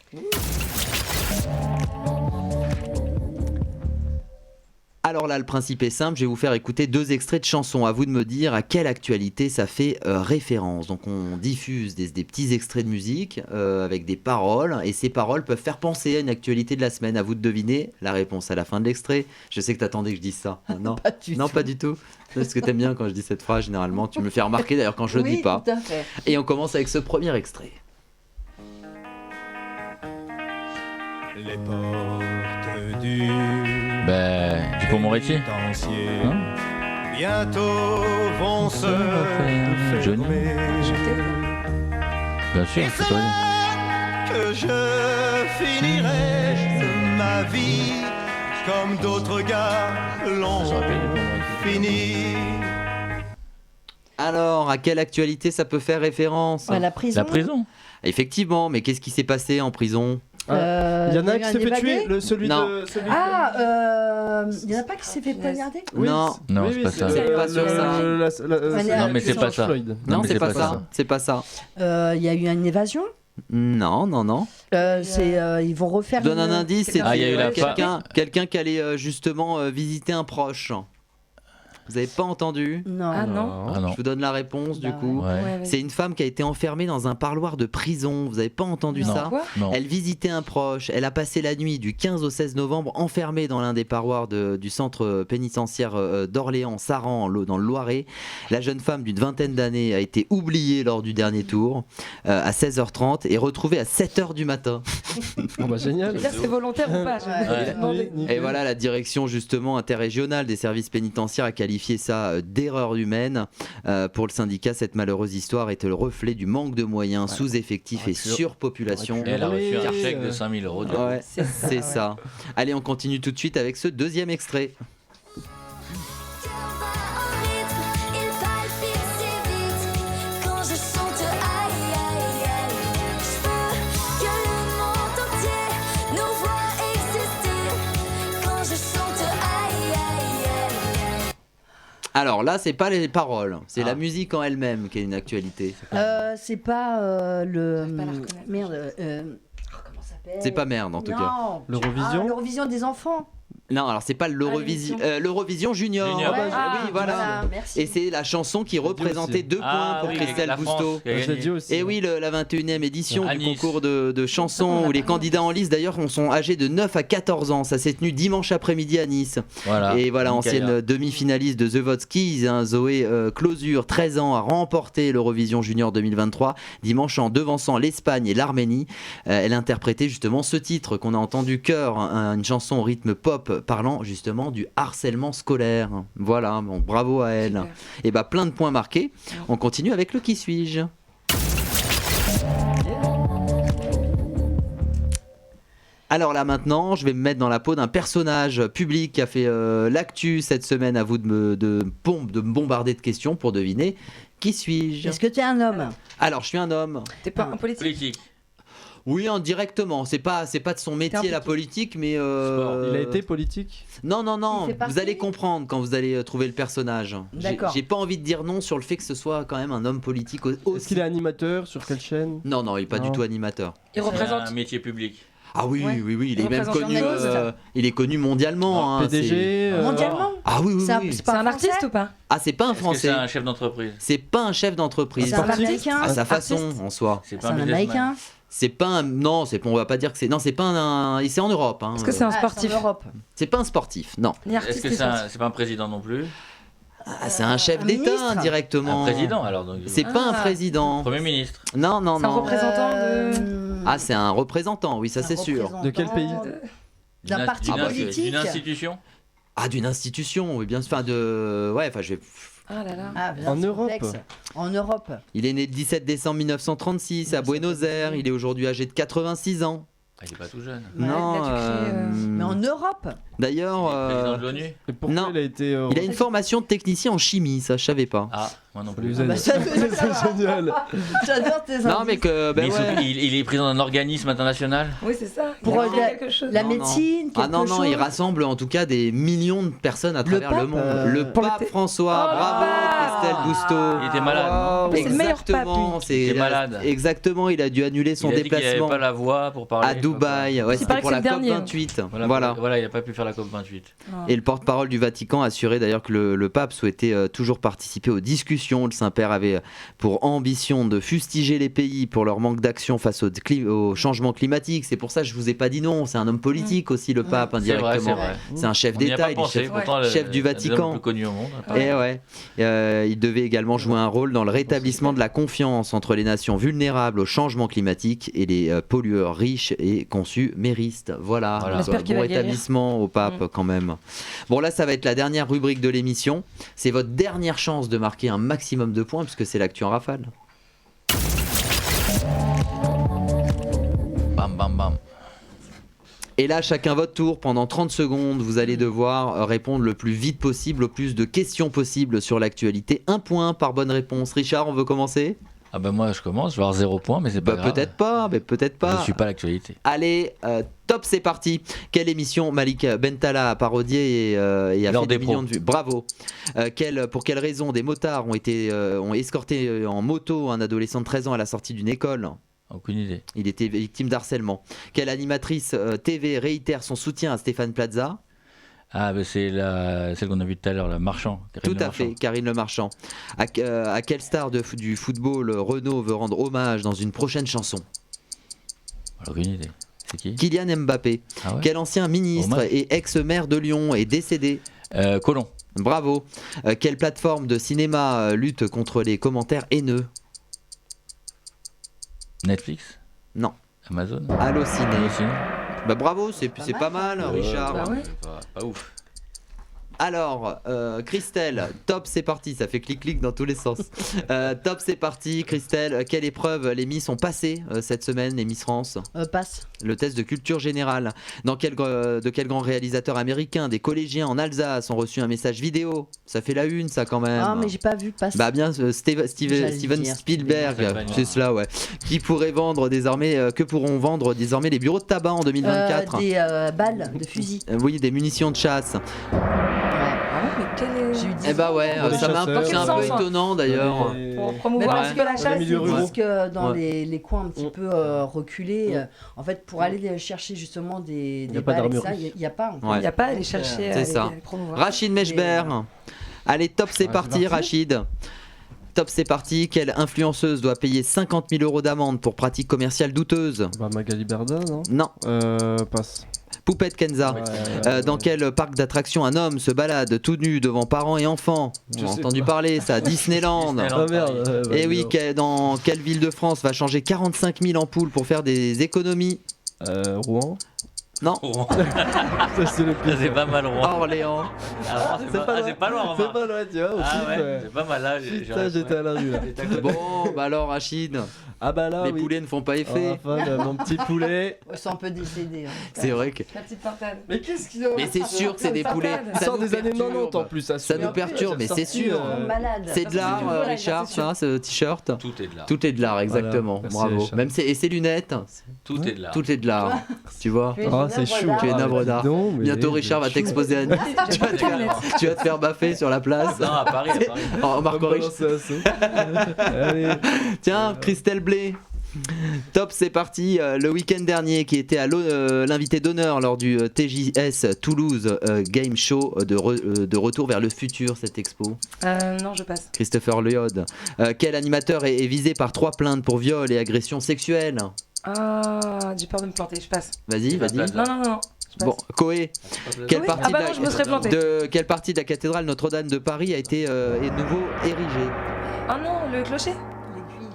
Alors là, le principe est simple, je vais vous faire écouter 2 extraits de chansons. À vous de me dire à quelle actualité ça fait référence. Donc on diffuse des petits extraits de musique avec des paroles, et ces paroles peuvent faire penser à une actualité de la semaine. À vous de deviner la réponse à la fin de l'extrait. Je sais que t'attendais que je dise ça. Non, Pas du non, tout. pas du tout. Parce que t'aimes bien quand je dis cette phrase, généralement. Tu me fais remarquer d'ailleurs quand je le Oui, dis pas. tout à fait. Et on commence avec ce premier extrait. Les portes du Dupond-Moretti. pénitencier Hein bientôt vont se Johnny. fermer. Bien sûr, Et c'est toi. ce que je finirai ma vie comme d'autres gars l'ont fini. Alors, à quelle actualité ça peut faire référence? La prison. La prison. Effectivement, mais qu'est-ce qui s'est passé en prison? Il y en a un qui s'est fait tuer, celui Non. de. Celui Il n'y en a pas qui s'est fait poignarder? Non. Non, c'est pas ça. C'est pas sur ça. Non, mais c'est pas ça. Non, c'est pas ça. C'est pas ça. Il y a eu une évasion? Non, non, non. Ils vont refaire. Je donne un indice, c'est Ah, il y a eu la quelqu'un qui allait justement visiter un proche. Vous n'avez pas entendu? Non. Ah non. Ah non. Je vous donne la réponse du coup. Ouais. Ouais, vas-y. C'est une femme qui a été enfermée dans un parloir de prison. Vous n'avez pas entendu Non. ça? Quoi? Non. Elle visitait un proche. Elle a passé la nuit du 15 au 16 novembre enfermée dans l'un des parloirs du centre pénitentiaire d'Orléans, Saran, dans le Loiret. La jeune femme d'une vingtaine d'années a été oubliée lors du dernier tour à 16h30 et retrouvée à 7h du matin. Oh bah génial. Là, c'est volontaire ou pas? Ouais. Demandé. Et voilà, la direction justement interrégionale des services pénitentiaires a qualifié ça d'erreur humaine. Pour le syndicat, cette malheureuse histoire est le reflet du manque de moyens, sous-effectifs et surpopulation. Et elle a reçu un Oui, chèque de 5 000 €. Ouais, c'est ça. Allez, on continue tout de suite avec ce deuxième extrait. Il palpite si vite quand je chante aïe aïe aïe. Je veux que le monde entier nous voit exister quand je chante aïe aïe aïe. Alors là, c'est pas les paroles, c'est Ah. la musique en elle-même qui est une actualité. C'est pas le. J'arrive pas à la reconnaître. Merde. Comment ça s'appelle? C'est pas merde en tout cas. Non. L'Eurovision. L'Eurovision des enfants. Non, alors c'est pas l'Eurovision, l'Eurovision Junior. Junior. Ah bah, Ah, oui, voilà. Merci. Et c'est la chanson qui représentait aussi. 2 points Ah pour oui, Christelle la France Bousteau. qui a Je l'ai gagné. dit aussi. Et oui, la 21e édition À du Nice. concours de chansons où les candidats en lice d'ailleurs sont âgés de 9 à 14 ans. Ça s'est tenu dimanche après-midi à Nice. Voilà. Et voilà, Nickel. ancienne demi-finaliste de The Voice, Zoé Closure, 13 ans, a remporté l'Eurovision Junior 2023 dimanche en devançant l'Espagne et l'Arménie. Elle interprétait justement ce titre qu'on a entendu, Cœur, une chanson au rythme pop parlant justement du harcèlement scolaire. Voilà, bon, bravo à elle. Super. Et bah plein de points marqués. On continue avec le qui suis-je. Alors là maintenant, je vais me mettre dans la peau d'un personnage public qui a fait l'actu cette semaine. À vous de me bombarder de questions pour deviner qui suis-je. Est-ce que tu es un homme? Alors je suis un homme. T'es pas un politique? Politique. Oui, indirectement. C'est pas de son métier la politique, mais Il a été politique. non, Il fait partie. vous allez comprendre quand vous allez trouver le personnage. D'accord. J'ai pas envie de dire non sur le fait que ce soit quand même un homme politique Est-ce aussi. qu'il est animateur? Sur quelle chaîne? Non, il est pas Non. du tout animateur. Il C'est représente. un métier public. Ah oui, Ouais. oui, il Il est même représente connu. une cause. Il est connu mondialement. hein, PDG. c'est- Mondialement? Ah oui, C'est un- oui. c'est C'est pas un artiste français ou pas? Ah, c'est pas un Est-ce que français. c'est un chef d'entreprise? C'est pas un chef d'entreprise. C'est un Sportif. américain? À sa façon, Artiste. en soi. C'est C'est pas un businessman. américain? C'est pas un. Non, c'est, on va pas dire que c'est. Non, c'est pas un. C'est en Europe. Hein. Est-ce que c'est un sportif? C'est en Europe. C'est pas un sportif, non. Ni Est-ce artiste que ni c'est un- sportif. c'est pas un président non plus? Ah, c'est un chef un d'État ministre indirectement. Un président alors donc. C'est pas un Ah. président. Premier ministre. Non, C'est un représentant Ah, c'est un représentant, oui, ça c'est sûr. De quel pays? D'un D'une- parti d'une- politique? D'une institution. Ah, d'une institution, oui, bien sûr. Enfin, de. Ouais, enfin, je vais. Ah là là. Ah, bien, En c'est Europe. complexe. En Europe. Il est né le 17 décembre 1936 à Buenos Aires. Il est aujourd'hui âgé de 86 ans. Ah, il est pas tout jeune. Ouais, non. il a dû créer, Mais en Europe? D'ailleurs, Président de l'ONU. Et pourquoi Non. il a été. il a une formation de technicien en chimie, ça je savais pas. Ah, moi non Ça lui plus. faisait- Ah bah, ça, C'est génial. J'adore tes Non, indices. mais que. Ben Mais ouais. il est président d'un organisme international. Oui, c'est ça. Pour Il a la- créé quelque chose. La Non, médecine, Ah non, quelque non, il chose. rassemble en tout cas des millions de personnes à travers le pape, monde. Le pour le pape thé- François, Oh, bravo le pape. Christelle Bousteau. Il était malade, non Mais c'est le meilleur pape, Exactement, lui. c'est Il était malade. Exactement, il a dû annuler son il a dit qu'il déplacement avait pas la voix pour parler. à Dubaï. Ouais, Il c'était paraît pour que la c'est le COP dernier. 28. Voilà. Voilà, il a pas pu faire la COP 28. Et le porte-parole du Vatican a assuré d'ailleurs que le pape souhaitait toujours participer aux discussions. Le Saint-Père avait pour ambition de fustiger les pays pour leur manque d'action face au changement climatique. C'est pour ça que je vous ai pas dit non. C'est un homme politique aussi, le pape, C'est vrai, indirectement. c'est vrai. C'est un chef On n'y a d'État, pas il est pensé, chef, pourtant, chef du l'homme Vatican. le plus connu au monde. Et ouais, il devait également jouer un rôle dans le rétablissement de la confiance entre les nations vulnérables au changement climatique et les pollueurs riches et consuméristes. Voilà, Voilà. Donc, J'espère qu'il bon va guérir. rétablissement au pape quand même. Bon là, ça va être la dernière rubrique de l'émission. C'est votre dernière chance de marquer un maximum de points puisque c'est l'actu en rafale. Bam, bam, bam. Et là, chacun votre tour, pendant 30 secondes, vous allez devoir répondre le plus vite possible, au plus de questions possibles sur l'actualité. 1 point par bonne réponse. Richard, on veut commencer ? Ah bah moi je commence, je vais avoir 0 point, mais c'est pas grave. Peut-être pas, mais peut-être pas. Je suis pas l'actualité. Allez, top, c'est parti. Quelle émission Malik Bentala a parodié et a L'heure fait des des millions pros. de vues. Bravo. Pour quelle raison des motards ont escorté en moto un adolescent de 13 ans à la sortie d'une école ? Aucune idée. Il était victime d'harcèlement. Quelle animatrice TV réitère son soutien à Stéphane Plaza ? Ah bah c'est celle qu'on a vue tout à l'heure, la Marchand. Tout à fait, Karine Le Marchand. À quelle star du football Renaud veut rendre hommage dans une prochaine chanson ? Aucune idée. C'est qui ? Kylian Mbappé. Ah ouais. Quel ancien ministre Hommage. et ex-maire de Lyon est décédé ? Colomb. Bravo. Quelle plateforme de cinéma lutte contre les commentaires haineux ? Netflix. Non. Amazon. Allociné. Allociné. Bah bravo, c'est pas mal, Richard. Bah ouais. Pas ouf. Alors, Christelle, top, c'est parti. Ça fait clic-clic dans tous les sens. Top, c'est parti. Christelle, quelle épreuve les Miss ont passé cette semaine, les Miss France ? Passe. Le test de culture générale. De quel grand réalisateur américain des collégiens en Alsace ont reçu un message vidéo ? Ça fait la une, ça, quand même. Ah, mais j'ai pas vu, passe. Bah bien, J'allais Steven dire, Spielberg, Spielberg. c'est cela, ouais. Que pourront vendre désormais les bureaux de tabac en 2024 ? Des balles de fusil. Oui, des munitions de chasse. Ah bon, mais quel est... J'ai eu Eh bah ouais, Pour les ça m'a chasseurs. c'est un Dans peu quel sens, étonnant d'ailleurs. Pour promouvoir Ouais. un petit peu la chasse. milieux Ils ruraux. disent que dans Ouais. les coins un petit peu reculés, en fait, pour aller chercher justement des y a pas balles et d'armurerie. ça, il n'y a pas. En fait. Ouais. Il n'y a pas à aller chercher C'est à ça. les promouvoir. Rachid Mechber. Allez, top, c'est parti, Rachid. Top, c'est parti. Quelle influenceuse doit payer 50 000 € d'amende pour pratique commerciale douteuse ? Bah, Magali Berda, non Non. Passe. Poupette Kenza. Dans quel parc d'attractions un homme se balade tout nu devant parents et enfants ? Je On a sais entendu pas. parler, ça, Disneyland. Disneyland. Ah merde. Et oui, dans quelle ville de France va changer 45 000 ampoules pour faire des économies ? Rouen. Non, Ça, c'est le Ça, pire. c'est pas mal, Rouen. Orléans. Ah, c'est pas loin, C'est Romain. pas loin, tu vois. Au Ah pif, ouais, c'est pas mal là. Putain, j'étais à la rue là. Bon, bah alors Rachid, Ah bah là, les oui. poulets ne font pas effet. Enfin, mon petit poulet. Ils sont un peu décédés. Hein. C'est vrai que. La petite partade. Mais qu'est-ce qu'il a Mais c'est sûr que c'est des poulets. Il Ça sort nous des années perturbe. 90 en plus. Ça nous perturbe, mais c'est sûr. Ils sont malades. C'est de l'art, du volaille, Richard, c'est sûr. ça, ce t-shirt. Tout est de là. Tout est de l'art, exactement. Merci, Bravo. Richard. Même et ses lunettes, Tout est de là. tout est de l'art. Tu vois. Ah, c'est chou. Tu es une œuvre d'art. Bientôt Richard va t'exposer à Nice. Tu vas te faire- tu vas te faire baffer sur la place. Non, à Paris, à Paris. En marquant Richard. Allez. Tiens, Christelle Blé. Top, c'est parti. Le week-end dernier, qui était à l'invité d'honneur lors du TJS Toulouse Game Show de retour vers le futur, cette expo. Non, je passe. Christopher Lloyd. Quel animateur est visé par 3 plaintes pour viol et agression sexuelle ? Ah, j'ai peur de me planter, je passe. Vas-y, vas-y. Non, non, non, non. Je passe. Bon, Koé. Quelle Oui, partie, ah bah non, je me serais planté. quelle partie de la cathédrale Notre-Dame de Paris a été est nouveau érigée ? Ah non, le clocher. L'aiguille.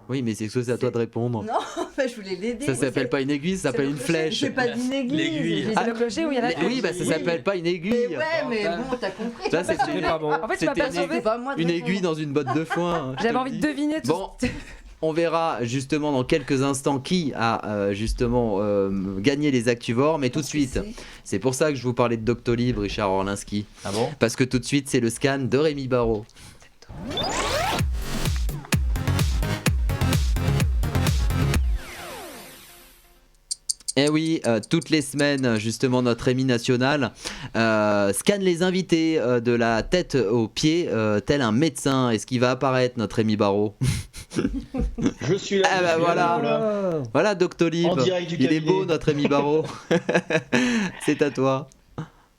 Oui, mais c'est à toi de répondre. Non, je voulais l'aider. Ça s'appelle pas une aiguille, ça s'appelle une flèche. C'est pas d'une église. L'aiguille. C'est le clocher où il y a la. Oui, bah ça s'appelle pas une aiguille. Mais ouais, mais bon, t'as compris. Là, c'était Pardon. En fait, tu m'as C'était pas une sauvé. C'est pas à moi de une répondre. aiguille dans une botte de foin. je te J'avais le envie de dis. deviner tout. Bon, on verra justement dans quelques instants qui a justement gagné les Actuvores, mais tout de suite, c'est pour ça que je vous parlais de Doctolib, Richard Orlinski, Ah bon ? parce que tout de suite c'est le scan de Rémi Barraud. Eh oui, toutes les semaines, justement, notre Rémi National scanne les invités de la tête aux pieds, tel un médecin. Est-ce qu'il va apparaître, notre Rémi Barraud? Je suis là. Ah bah je suis là, voilà. Nicolas. Voilà, Doctolib. En direct du Il est cabinet. beau, notre Rémi Barraud. C'est à toi.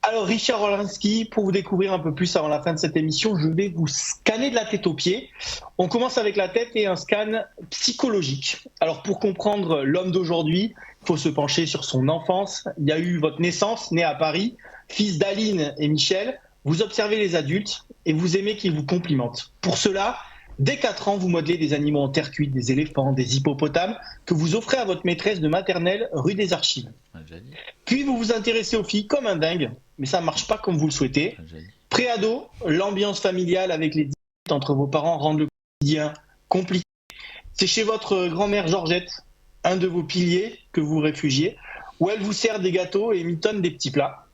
Alors, Richard Orlinski, pour vous découvrir un peu plus avant la fin de cette émission, je vais vous scanner de la tête aux pieds. On commence avec la tête et un scan psychologique. Alors, pour comprendre l'homme d'aujourd'hui, il faut se pencher sur son enfance. Il y a eu votre naissance, né à Paris, fils d'Aline et Michel. Vous observez les adultes et vous aimez qu'ils vous complimentent. Pour cela, dès 4 ans, vous modelez des animaux en terre cuite, des éléphants, des hippopotames, que vous offrez à votre maîtresse de maternelle rue des Archives. On l'a déjà dit. Puis vous vous intéressez aux filles comme un dingue, mais ça ne marche pas comme vous le souhaitez. On l'a déjà dit. Préado, l'ambiance familiale avec les disputes entre vos parents rendent le quotidien compliqué. C'est chez votre grand-mère Georgette, un de vos piliers, que vous vous réfugiez. où elle vous sert des gâteaux et mitonne des petits plats.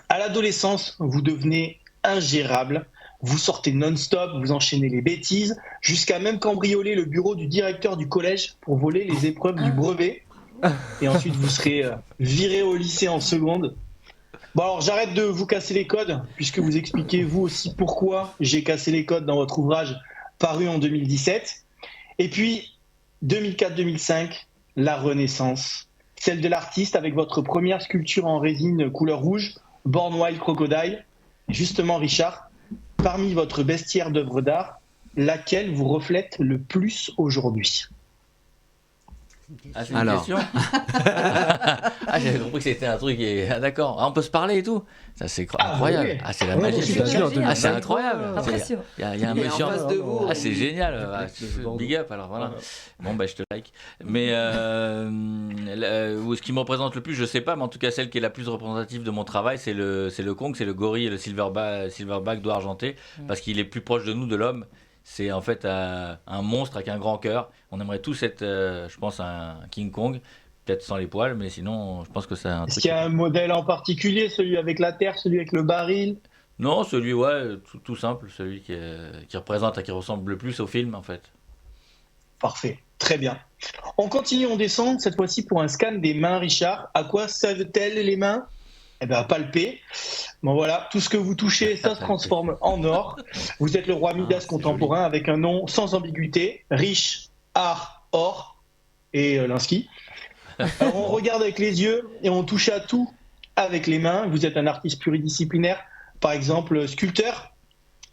À l'adolescence, vous devenez ingérable. Vous sortez non-stop, vous enchaînez les bêtises, jusqu'à même cambrioler le bureau du directeur du collège pour voler les épreuves du brevet. Et ensuite, vous serez viré au lycée en seconde. Bon, alors j'arrête de vous casser les codes, puisque vous expliquez vous aussi pourquoi j'ai cassé les codes dans votre ouvrage paru en 2017. Et puis, 2004-2005, la renaissance, celle de l'artiste avec votre première sculpture en résine couleur rouge, Born Wild Crocodile. Justement, Richard, parmi votre bestiaire d'œuvres d'art, laquelle vous reflète le plus aujourd'hui? Ah, c'est une question. Ah, j'avais compris que c'était un truc. Ah, d'accord. Ah, on peut se parler et tout. Ça, c'est incroyable. oui. Ah, c'est la magie. Ah, c'est incroyable. Impressionnant. Il y a un monsieur en face de vous. Ah, c'est génial. Ah, big up. Alors voilà. Bon, bah, je te like. Mais ce qui me représente le plus, je sais pas, mais en tout cas, celle qui est la plus représentative de mon travail, c'est le Kong, c'est le gorille et le silverback d'eau argenté, parce qu'il est plus proche de nous, de l'homme. C'est en fait un monstre avec un grand cœur. On aimerait tous être, je pense, un King Kong, peut-être sans les poils, mais sinon, je pense que c'est un truc. Est-ce qu'il y a un modèle en particulier, celui avec la terre, celui avec le baril? Non, celui, ouais, tout simple, celui qui représente et qui ressemble le plus au film, en fait. Parfait, très bien. On continue, on descend, cette fois-ci pour un scan des mains, Richard. À quoi servent-elles les mains? Eh bien, à palper. Bon voilà, tout ce que vous touchez, ça se transforme en or. Vous êtes le roi Midas contemporain avec un nom sans ambiguïté, riche, art, or et Linsky. Alors on regarde avec les yeux et on touche à tout avec les mains. Vous êtes un artiste pluridisciplinaire, par exemple sculpteur,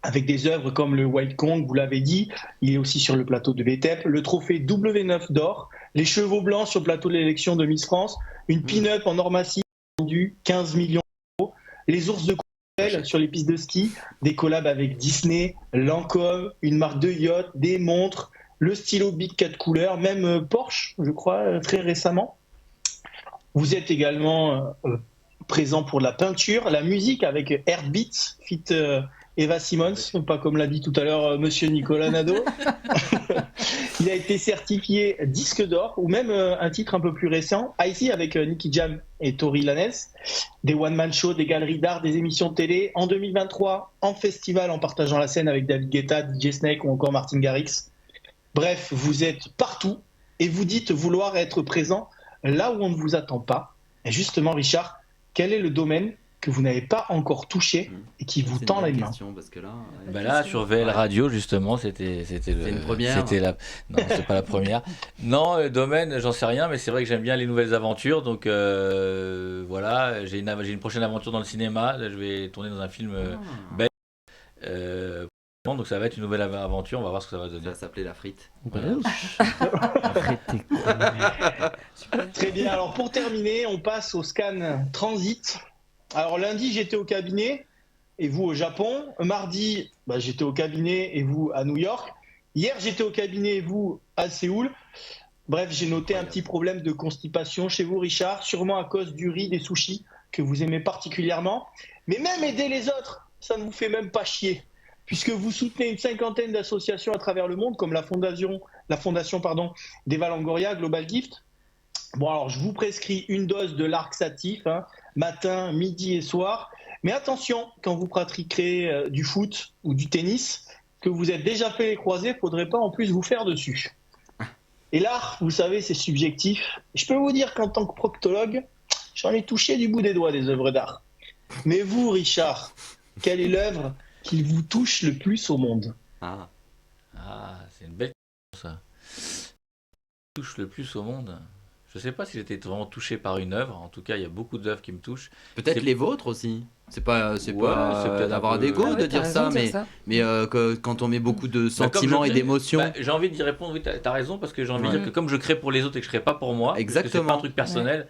avec des œuvres comme le Wild Kong, vous l'avez dit. Il est aussi sur le plateau de BTEP, le trophée W9 d'or, les chevaux blancs sur le plateau de l'élection de Miss France, une pin-up en or massif vendu 15 millions d'euros, les ours de cocktail sur les pistes de ski, des collabs avec Disney, Lancôme, une marque de yacht, des montres, le stylo Big 4 couleurs, même Porsche, je crois, très récemment. Vous êtes également présent pour la peinture, la musique avec Heartbeat, fit Eva Simons, pas comme l'a dit tout à l'heure monsieur Nicolas Nadeau. Il a été certifié disque d'or, ou même un titre un peu plus récent, Icy avec Nicky Jam et Tory Lanez, des one-man shows, des galeries d'art, des émissions de télé. En 2023, en festival, en partageant la scène avec David Guetta, DJ Snake ou encore Martin Garrix. Bref, vous êtes partout et vous dites vouloir être présent là où on ne vous attend pas. Et justement, Richard, quel est le domaine que vous n'avez pas encore touché et qui vous tend les mains? Parce que là, sur VL Radio, justement, c'était une première. Non, c'est pas la première. Non, le domaine, j'en sais rien, mais c'est vrai que j'aime bien les nouvelles aventures. Donc voilà, j'ai une prochaine aventure dans le cinéma. Là, je vais tourner dans un film belge. Donc ça va être une nouvelle aventure, on va voir ce que ça va donner. Ça va s'appeler La Frite. Très bien, alors pour terminer, on passe au scan transit. Alors lundi, j'étais au cabinet et vous au Japon. Mardi, j'étais au cabinet et vous à New York. Hier, j'étais au cabinet et vous à Séoul. Bref, j'ai noté un petit problème de constipation chez vous, Richard, sûrement à cause du riz, des sushis que vous aimez particulièrement. Mais même aider les autres, ça ne vous fait même pas chier, puisque vous soutenez une 50aine d'associations à travers le monde, comme la fondation d'Eva Longoria, Global Gift. Bon, alors je vous prescris une dose de laxatif, matin, midi et soir. Mais attention, quand vous pratiquerez du foot ou du tennis, que vous êtes déjà fait les croisés, il ne faudrait pas en plus vous faire dessus. Et l'art, vous savez, c'est subjectif. Je peux vous dire qu'en tant que proctologue, j'en ai touché du bout des doigts des œuvres d'art. Mais vous, Richard, quelle est l'œuvre qui vous touche le plus au monde? C'est une belle question, ça. Touche le plus au monde. Je sais pas si j'étais vraiment touché par une œuvre. En tout cas, il y a beaucoup d'œuvres qui me touchent. Peut-être les vôtres aussi. C'est pas c'est peut-être d'avoir un dégo de dire ça, mais quand on met beaucoup de sentiments et d'émotions. J'ai envie d'y répondre. Oui, t'as raison, parce que j'ai envie de dire que comme je crée pour les autres et que je crée pas pour moi, exactement. C'est pas un truc personnel.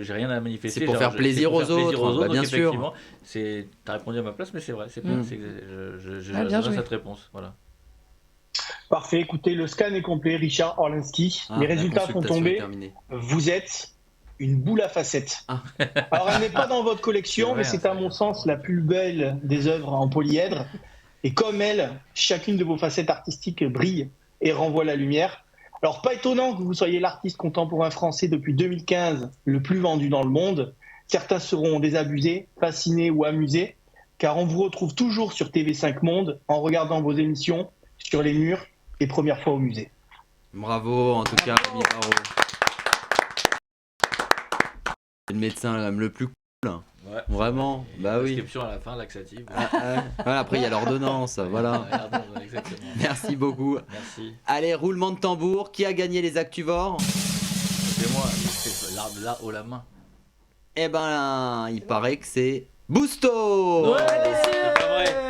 J'ai rien à manifester. C'est pour faire plaisir aux autres. Bien sûr. T'as répondu à ma place, mais c'est vrai. C'est bien. Je donne cette réponse. Voilà. Parfait, écoutez, le scan est complet, Richard Orlinski. Les résultats sont tombés. Vous êtes une boule à facettes. Alors, elle n'est pas dans votre collection, mais c'est à mon sens la plus belle des œuvres en polyèdre. Et comme elle, chacune de vos facettes artistiques brille et renvoie la lumière. Alors, pas étonnant que vous soyez l'artiste contemporain français depuis 2015 le plus vendu dans le monde. Certains seront désabusés, fascinés ou amusés, car on vous retrouve toujours sur TV5 Monde en regardant vos émissions sur les murs et première fois au musée. Bravo, en tout cas, Rémi Barraud. C'est le médecin quand même le plus cool. Ouais. Vraiment, bah oui. Prescription à la fin, laxative. Voilà, après, il y a l'ordonnance, voilà. Exactement. Merci beaucoup. Merci. Allez, roulement de tambour. Qui a gagné les Actuvores? C'est moi, c'est l'arbre là haut la main. Eh ben, il paraît que c'est Bousto. Non, c'est pas vrai.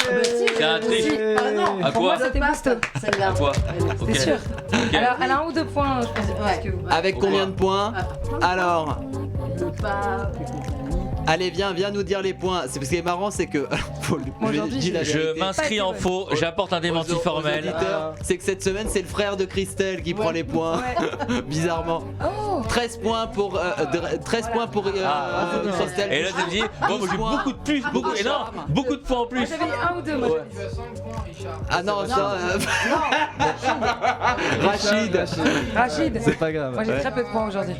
C'est un triche. Ah non, À pour quoi? moi c'était Bousto. Celle-là. À quoi? C'est Ok. sûr. Ok. Alors, elle a 1 ou 2 points, je pense. parce que- Avec combien de points? Alors, Le pape et compagnie. allez, viens nous dire les points. C'est parce que ce qui est marrant, c'est que Aujourd'hui, dis la Je vérité. m'inscris en faux, j'apporte un démenti Aux formel. auditeurs, c'est que cette semaine, c'est le frère de Christelle qui prend les points. Bizarrement. Oh 13 points pour 13 points pour Christelle. Et là, tu me dis, bon, moi j'ai beaucoup de plus, beaucoup, et non, beaucoup de points en plus. J'avais 1 ou 2, moi. Ah non, ça. Rachid. Rachid. C'est pas grave. Moi j'ai très peu de points aujourd'hui.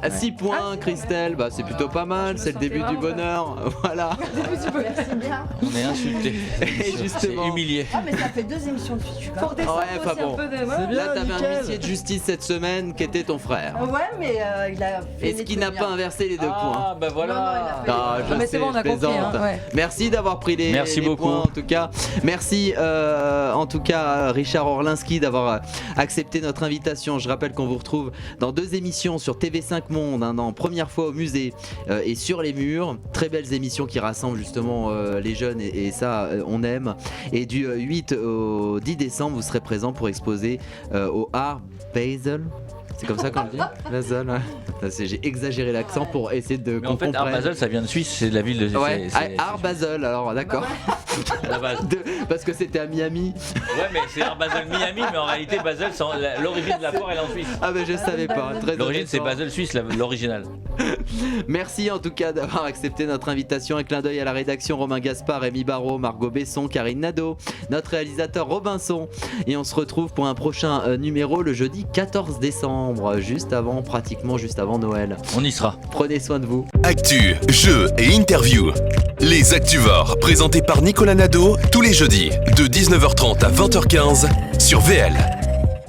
6 points, Christelle. Bah, c'est plutôt pas mal. C'est le début du bonheur. Voilà. Merci bien. On est insulté. Et justement. Humilié. Ah, mais ça fait 2 émissions de suite. Pour descendre Ouais, aussi enfin bon. un peu de C'est moi. bien. Là, t'avais un nickel. huissier de justice cette semaine qui était ton frère. Ouais, mais il a fait. Est-ce qu'il n'a pas inversé les 2 points? Ah, bah Non, non, il a voilà. fait- Ah, je Non, mais sais, c'est bon, on a je compris. plaisante. Hein, ouais. Merci d'avoir pris les, Merci les beaucoup. points en tout cas. Merci en tout cas Richard Orlinski d'avoir accepté notre invitation. Je rappelle qu'on vous retrouve dans 2 émissions sur TV5 Monde, dans Première fois au musée et Sur les murs. Très belles émissions qui rassemblent justement les jeunes et ça on aime. Et du 8 au 10 décembre vous serez présent pour exposer au Art Basel. C'est comme ça qu'on le dit? Basel, ouais. J'ai exagéré l'accent pour essayer de Mais en fait, Art Basel, ça vient de Suisse, c'est de la ville de. Ouais, c'est- Art Basel, alors d'accord. à la base. Parce que c'était à Miami. Ouais, mais c'est Art Basel Miami, mais en réalité, Basel, l'origine de la foire, elle est en Suisse. Ah mais je savais pas. Très L'origine, c'est intéressant. Basel Suisse, l'original. Merci en tout cas d'avoir accepté notre invitation. Un clin d'œil à la rédaction: Romain Gaspard, Rémi Barraud, Margot Besson, Karine Nadeau, notre réalisateur Robinson. Et on se retrouve pour un prochain numéro le jeudi 14 décembre, pratiquement juste avant Noël. On y sera. Prenez soin de vous. Actu, jeux et interviews. Les Actuvores, présentés par Nicolas Nadeau, tous les jeudis, de 19h30 à 20h15 sur VL.